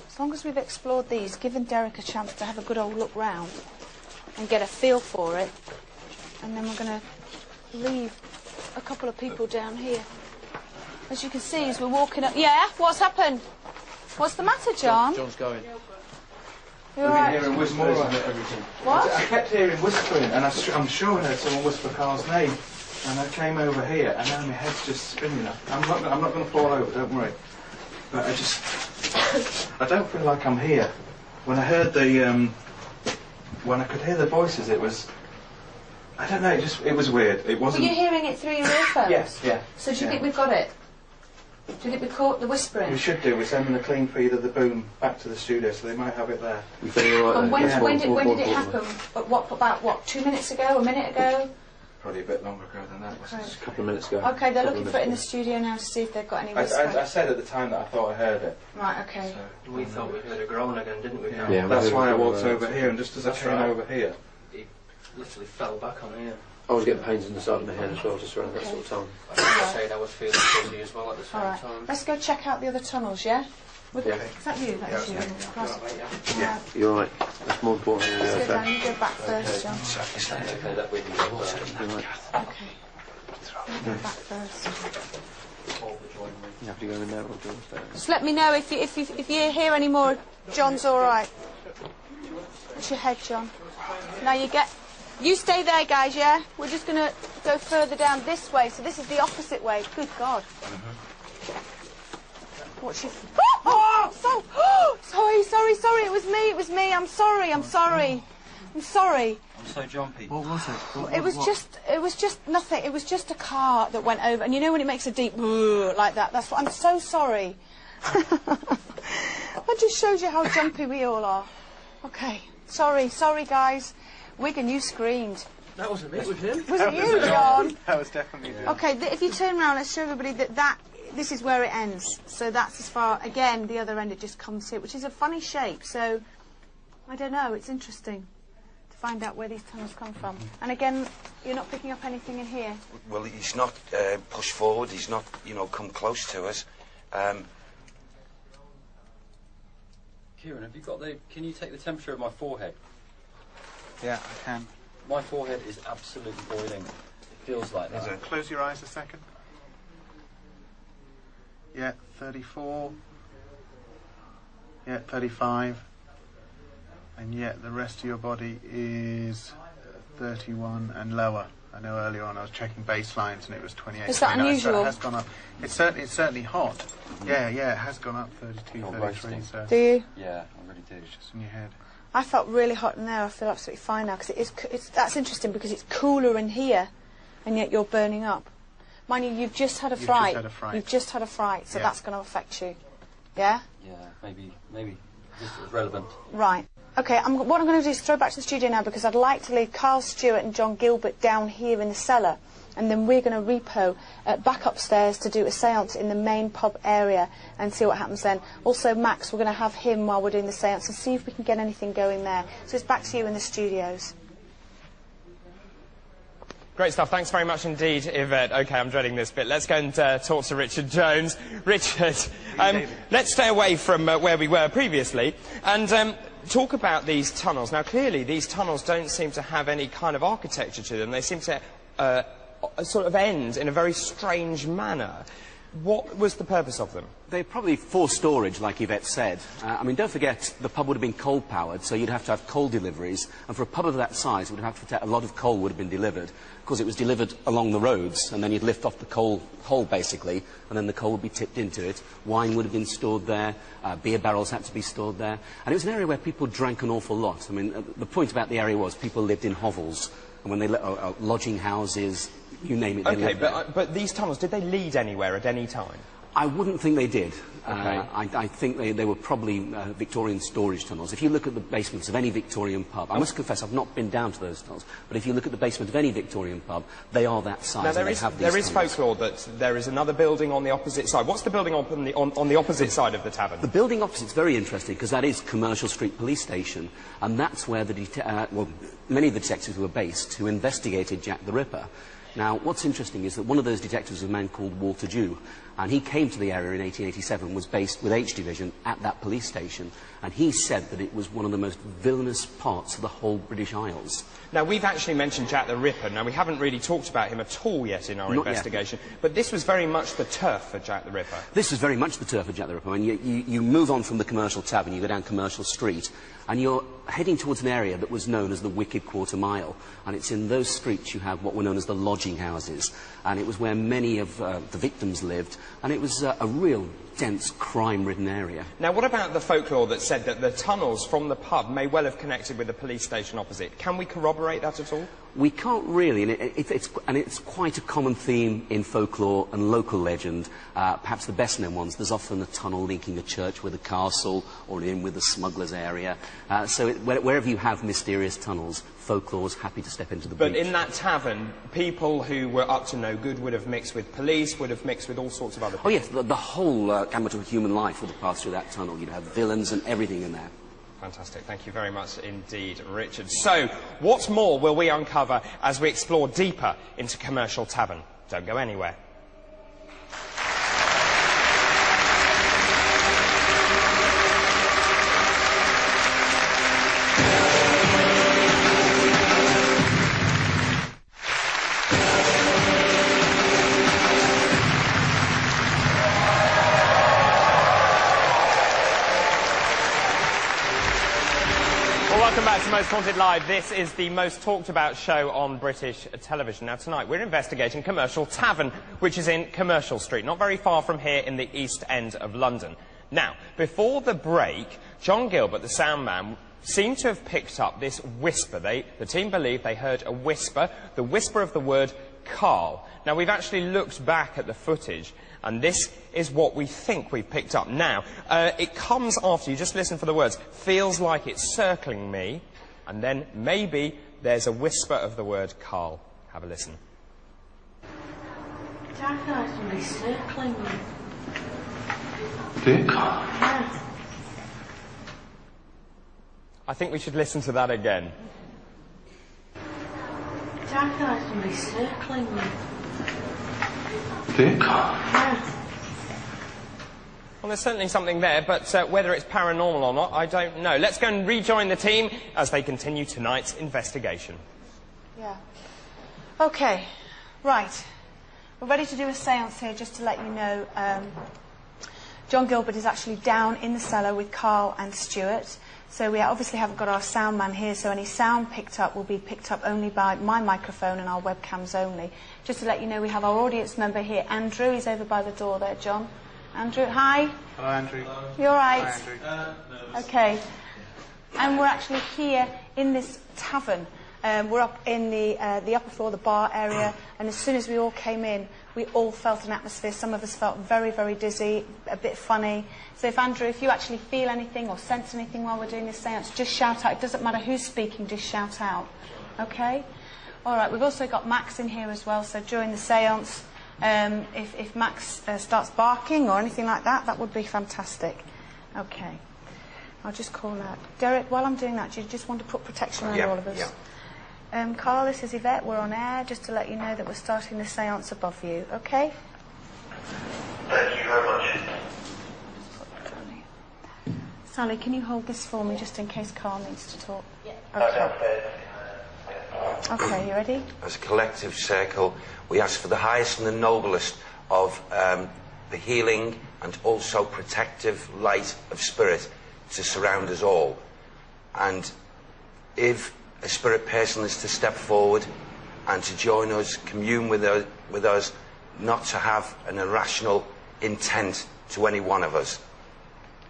as long as we've explored these, given Derek a chance to have a good old look round and get a feel for it, and then we're going to leave a couple of people down here. As you can see, as we're walking up... Yeah? What's happened? What's the matter, John? John's going. You're I've right. been hearing whispers and everything. What? I kept hearing whispering, and I'm sure I heard someone whisper Carl's name. And I came over here, and now my head's just spinning. I'm not going to fall over, don't worry. But I don't feel like I'm here. When I heard when I could hear the voices, it was, I don't know, it was weird. It wasn't. Were you hearing it through your earphones? Yes, yeah. So do you think we've got it? Do you think we caught the whispering? We should do. We're sending a clean feed of the boom back to the studio, so they might have it there. You feeling all right? And when did it happen? About 2 minutes ago? A minute ago? Probably a bit longer ago than that. Okay. Just a couple of minutes ago. Okay, they're looking for it in the studio now to see if they've got any I whispering. said at the time that I thought I heard it. Right, okay. So, We thought we heard a groan again, didn't we? yeah, that's why I walked over here, and just as I came over here... He literally fell back on here. I was getting pains in the side of my head as well, just around that sort of time. I was saying I was feeling dizzy as well at the same Alright, time. let's go check out the other tunnels, yeah? Yeah. Is that you? That's you. Yeah, you're right. That's more important than Let's the go other. down. You go back first, John. Okay, that we can go there. You're right. Okay. You go back first. You have to go in there or downstairs. Just let me know if you hear any more. John's all right. What's your head, John? Now you stay there, guys. Yeah, we're just gonna go further down this way. So this is the opposite way. Good God. What's your? Oh, sorry. sorry, it was me, I'm sorry. I'm sorry. I'm so jumpy. What was it? It was just nothing. It was just a car that went over, and you know when it makes a deep like that? That's what, I'm so sorry. I just showed you how jumpy we all are. Okay, sorry guys. Wigan, you screamed. That wasn't me, it was him. Was it you, John? That was definitely him. Okay, if you turn around, let's show everybody that this is where it ends. So that's as far, again, the other end, it just comes here, which is a funny shape. So, I don't know, it's interesting to find out where these tunnels come from. And again, you're not picking up anything in here? Well, he's not pushed forward, he's not, you know, come close to us. Kieran, have you got can you take the temperature of my forehead? Yeah, I can. My forehead is absolutely boiling. It feels like that. Close your eyes a second. Yeah, 34. Yeah, 35. And yet the rest of your body is 31 and lower. I know earlier on I was checking baselines and it was 28. Is that unusual? So it has gone up. It's certainly hot. Yeah, it has gone up 32, 33. So. Do you? Yeah, I really do. It's just in your head. I felt really hot in there. I feel absolutely fine now because that's interesting because it's cooler in here, and yet you're burning up. Mind you, you've just had a fright. You've just had a fright, so that's going to affect you. Yeah? Yeah, maybe this is relevant. Right. Okay, what I'm going to do is throw back to the studio now because I'd like to leave Carl Stewart and John Gilbert down here in the cellar, and then we're going to repo back upstairs to do a séance in the main pub area and see what happens then. Also, Max, we're going to have him while we're doing the séance and see if we can get anything going there. So it's back to you in the studios. Great stuff. Thanks very much indeed, Yvette. OK, I'm dreading this bit. Let's go and talk to Richard Jones. Richard, let's stay away from where we were previously and talk about these tunnels. Now, clearly, these tunnels don't seem to have any kind of architecture to them. They seem to sort of end in a very strange manner. What was the purpose of them? They're probably for storage, like Yvette said. I mean, don't forget, the pub would have been coal-powered, so you'd have to have coal deliveries. And for a pub of that size, would have to a lot of coal would have been delivered. Of course, it was delivered along the roads, and then you'd lift off the coal hole, basically, and then the coal would be tipped into it. Wine would have been stored there. Beer barrels had to be stored there. And it was an area where people drank an awful lot. I mean, the point about the area was people lived in hovels, and when they lodging houses, you name it. OK, but these tunnels, did they lead anywhere at any time? I wouldn't think they did. Okay. I think they were probably Victorian storage tunnels. If you look at the basements of any Victorian pub, I must confess I've not been down to those tunnels, but if you look at the basement of any Victorian pub, they are that size. Now, there is tunnels. folklore that there is another building on the opposite side. What's the building on the opposite side of the tavern? The building opposite is very interesting because that is Commercial Street Police Station, and that's where many of the detectives were based who investigated Jack the Ripper. Now, what's interesting is that one of those detectives was a man called Walter Dew, and he came to the area in 1887, was based with H Division at that police station, and he said that it was one of the most villainous parts of the whole British Isles. Now, we've actually mentioned Jack the Ripper. Now, we haven't really talked about him at all yet in our investigation, but this was very much the turf for Jack the Ripper. This was very much the turf for Jack the Ripper. I mean, you move on from the Commercial Tavern, you go down Commercial Street, and you're heading towards an area that was known as the Wicked Quarter Mile, and it's in those streets you have what were known as the lodging houses, and it was where many of the victims lived, and it was a real dense, crime-ridden area. Now, what about the folklore that said that the tunnels from the pub may well have connected with the police station opposite? Can we corroborate that at all? We can't really, and it's quite a common theme in folklore and local legend. Perhaps the best-known ones, there's often a tunnel linking a church with a castle or an inn with a smuggler's area. So wherever you have mysterious tunnels, folklore's happy to step into the breach. But in that tavern, people who were up to no good would have mixed with police, would have mixed with all sorts of other people. Oh, yes, the whole gamut of human life would have passed through that tunnel. You'd have villains and everything in there. Fantastic. Thank you very much indeed, Richard. So, what more will we uncover as we explore deeper into Commercial Tavern? Don't go anywhere. Welcome back to Most Haunted Live. This is the most talked about show on British television. Now tonight we're investigating Commercial Tavern, which is in Commercial Street, not very far from here in the East End of London. Now, before the break, John Gilbert, the sound man, seemed to have picked up this whisper. The team believed they heard a whisper, the whisper of the word Carl. Now, we've actually looked back at the footage, and this is what we think we've picked up. Now, it comes after, you just listen for the words, feels like it's circling me, and then maybe there's a whisper of the word Carl. Have a listen. I feel like somebody's circling me. Dick? Yeah. I think we should listen to that again. I feel like somebody's circling me. Dick? Yeah. Well, there's certainly something there, but whether it's paranormal or not, I don't know. Let's go and rejoin the team as they continue tonight's investigation. Yeah. Okay. Right. We're ready to do a séance here, just to let you know. John Gilbert is actually down in the cellar with Carl and Stuart. So we obviously haven't got our sound man here, so any sound picked up will be picked up only by my microphone and our webcams only. Just to let you know, we have our audience member here, Andrew. He's over by the door there, John. Andrew, hi. Hello, Andrew. You all right? Hi, Andrew. Okay. And we're actually here in this tavern. We're up in the upper floor, the bar area, and as soon as we all came in, we all felt an atmosphere. Some of us felt very, very dizzy, a bit funny. So if, Andrew, if you actually feel anything or sense anything while we're doing this séance, just shout out. It doesn't matter who's speaking, just shout out. Okay? All right, we've also got Max in here as well, so during the séance, if Max starts barking or anything like that, that would be fantastic. Okay. I'll just call out. Derek, while I'm doing that, do you just want to put protection around all of us? Yeah. Carl, this is Yvette. We're on air, just to let you know that we're starting the séance above you, okay? Thank you very much. Sally, can you hold this for me, just in case Carl needs to talk? Yeah. Okay. Okay, you ready? As a collective circle, we ask for the highest and the noblest of the healing and also protective light of spirit to surround us all. And if a spirit person is to step forward and to join us, commune with us, not to have an irrational intent to any one of us.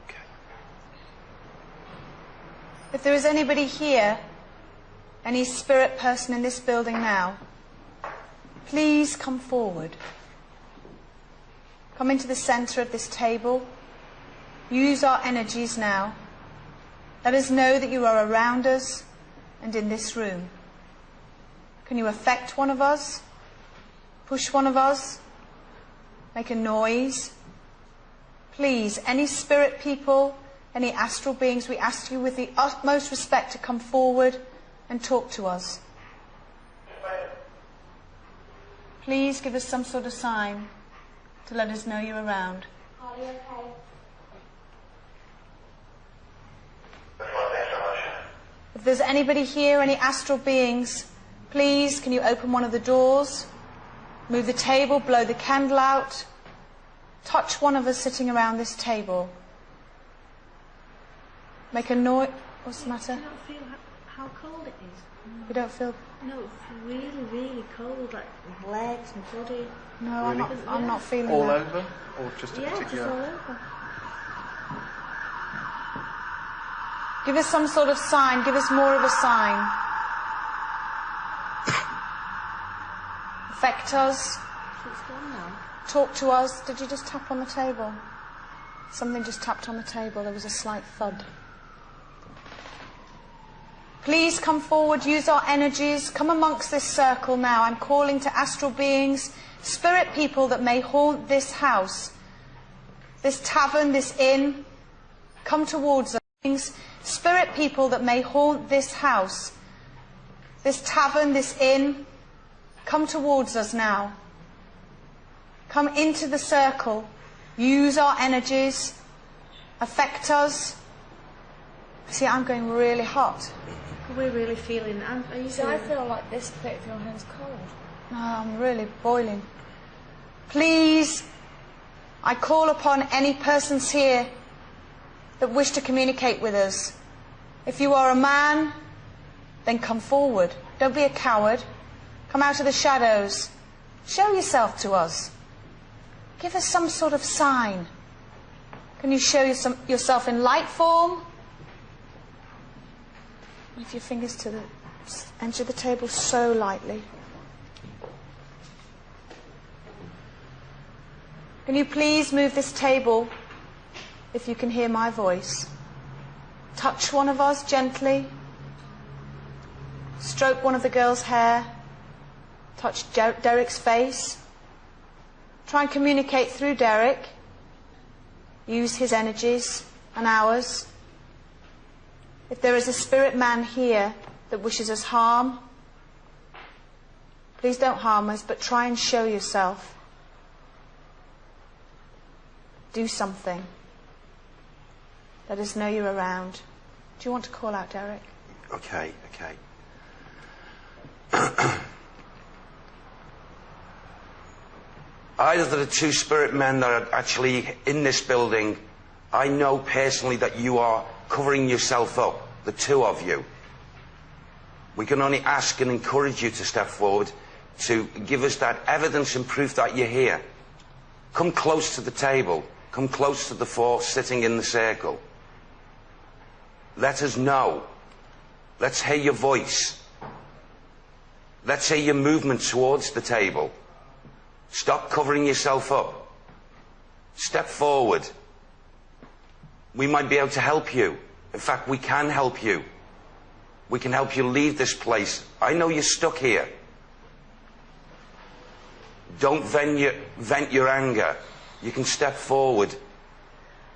Okay. If there is anybody here, any spirit person in this building now, please come forward. Come into the centre of this table. Use our energies now. Let us know that you are around us and in this room. Can you affect one of us? Push one of us? Make a noise? Please, any spirit people, any astral beings, we ask you with the utmost respect to come forward and talk to us. Please give us some sort of sign to let us know you're around. Are you okay? If there's anybody here, any astral beings, please, can you open one of the doors, move the table, blow the candle out, touch one of us sitting around this table. Make a noise. What's the matter? I don't feel how cold it is. You don't feel? No, it's really, really cold, like legs and body. No, Really? I'm not feeling All that. over? Or just a Yeah, just particular... all over. Give us some sort of sign. Give us more of a sign. Affect us. It's gone now. Talk to us. Did you just tap on the table? Something just tapped on the table. There was a slight thud. Please come forward. Use our energies. Come amongst this circle now. I'm calling to astral beings, spirit people that may haunt this house, this tavern, this inn. Come towards us. Spirit people that may haunt this house, this tavern, this inn, come towards us now. Come into the circle. Use our energies. Affect us. See, I'm going really hot. We're really feeling... Are you See, I feel like this bit of your hand's cold. No, I'm really boiling. Please, I call upon any persons here that wish to communicate with us. If you are a man, then come forward. Don't be a coward. Come out of the shadows. Show yourself to us. Give us some sort of sign. Can you show yourself in light form? Lift your fingers to the edge of the table so lightly. Can you please move this table if you can hear my voice? Touch one of us gently. Stroke one of the girls' hair. Touch Derek's face. Try and communicate through Derek. Use his energies and ours. If there is a spirit man here that wishes us harm, please don't harm us, but try and show yourself. Do something. Let us know you're around. Do you want to call out, Derek? Okay, okay. Either the two spirit men that are actually in this building, I know personally that you are covering yourself up, the two of you. We can only ask and encourage you to step forward to give us that evidence and proof that you're here. Come close to the table. Come close to the four sitting in the circle. Let us know. Let's hear your voice. Let's hear your movement towards the table. Stop covering yourself up. Step forward. We might be able to help you. In fact, we can help you. We can help you leave this place. I know you're stuck here. Don't vent your anger. You can step forward.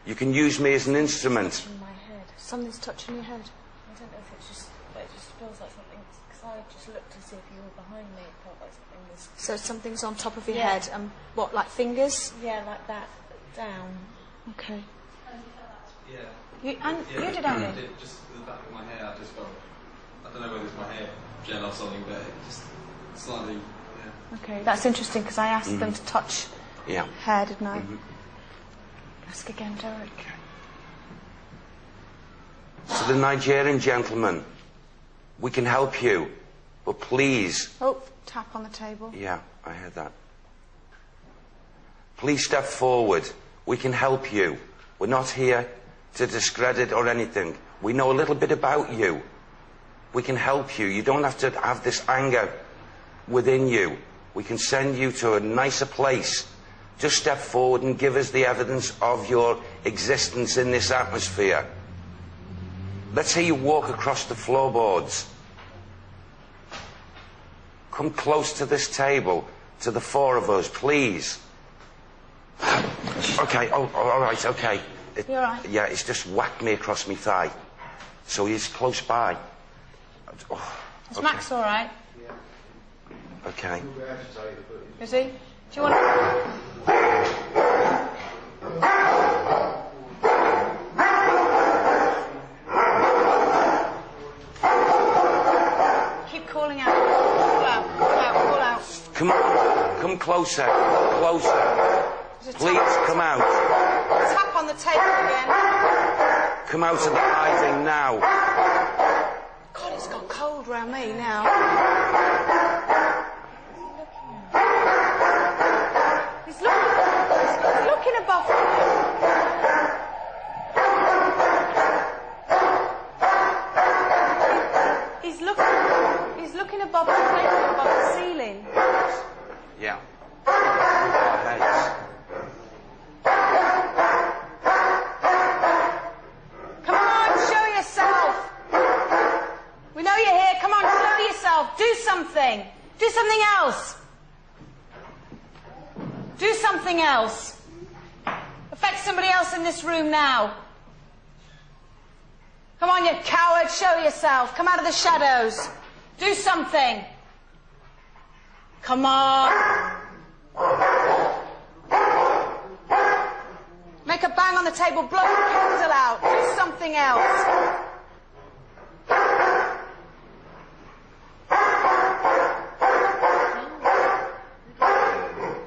You can use me as an instrument. In my head. Something's touching your head. I don't know if it's just, it just feels like something, because I just looked to see if you were behind me, it felt like something was... So something's on top of your Yeah. head. What, like fingers? Yeah, like that, down. Okay. Yeah. You did, Andy? I did, just the back of my hair, I just felt, I don't know whether it's my hair gel or something, but it just slightly, yeah. Okay, that's interesting, because I asked them to touch hair, didn't I? Ask again, Derek. To the Nigerian gentleman, we can help you, but please... Oh, tap on the table. Yeah, I heard that. Please step forward. We can help you. We're not here to discredit or anything. We know a little bit about you. We can help you. You don't have to have this anger within you. We can send you to a nicer place. Just step forward and give us the evidence of your existence in this atmosphere. Let's hear you walk across the floorboards. Come close to this table, to the four of us, please. Okay, all right, okay. You all right? Yeah, it's just whacked me across my thigh. So he's close by. Is Max all right? Okay. Is he? Do you want to... Keep calling out. Call out, call out, call out. Come on, come closer, closer. Please, come out. Tap on the table again. Come out of the hiding now. God, it's got cold round me now. He's looking above He's looking above the table, above the ceiling. Yeah. Our heads. Come on, show yourself. We know you're here. Come on, show yourself. Do something. Do something else. Do something else. Affect somebody else in this room now. Come on, you coward, show yourself. Come out of the shadows. Do something. Come on. Make a bang on the table, blow the candle out. Do something else.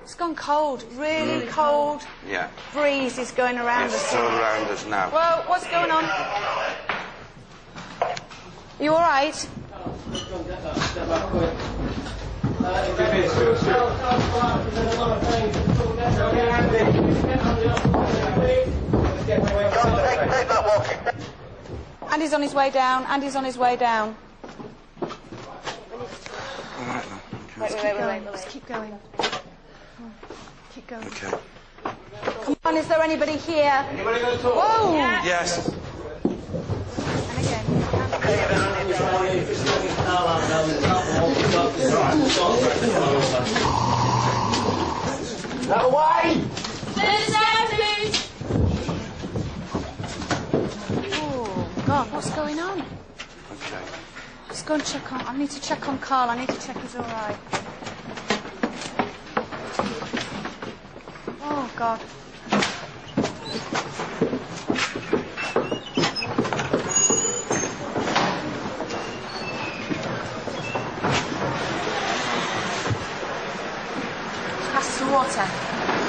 It's gone cold, really cold. Yeah. Breeze is going around It's us. still around us now. Well, what's going on? You all right? Andy's on his way down. Andy's on his way down. Wait. Let's keep going. Keep going. Okay. Come on, is there anybody here? Anybody going to talk? Whoa! Yes. And again. That way! Oh, God, what's going on? Okay. Let's go and check on... I need to check on Carl. I need to check he's all right. Oh, God. Pass the water.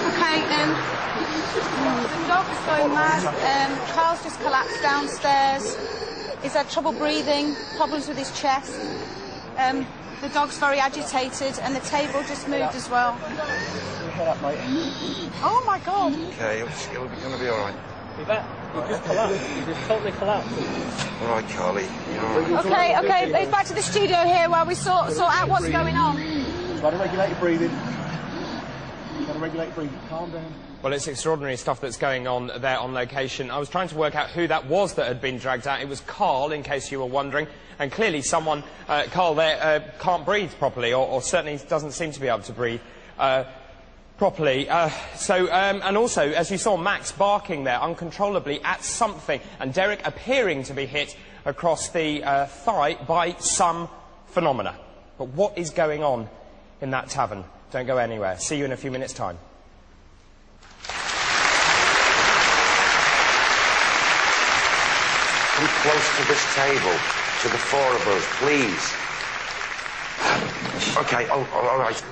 Okay, the dog's going mad. Carl's just collapsed downstairs. He's had trouble breathing, problems with his chest. The dog's very agitated, and the table just moved as well. Head up, mate. Oh my God! Okay, it's going to be all right. You just collapsed. You just totally collapsed. All right, Carly. You're all right. Okay. Let's back to the studio here while we sort out what's going on. Try to regulate your breathing. Try to regulate your breathing. Calm down. Well, it's extraordinary stuff that's going on there on location. I was trying to work out who that was that had been dragged out. It was Carl, in case you were wondering. And clearly someone, Carl there, can't breathe properly, or certainly doesn't seem to be able to breathe properly. And also, as you saw, Max barking there uncontrollably at something, and Derek appearing to be hit across the thigh by some phenomena. But what is going on in that tavern? Don't go anywhere. See you in a few minutes' time. Come close to this table, to the four of us, please. Okay, all right.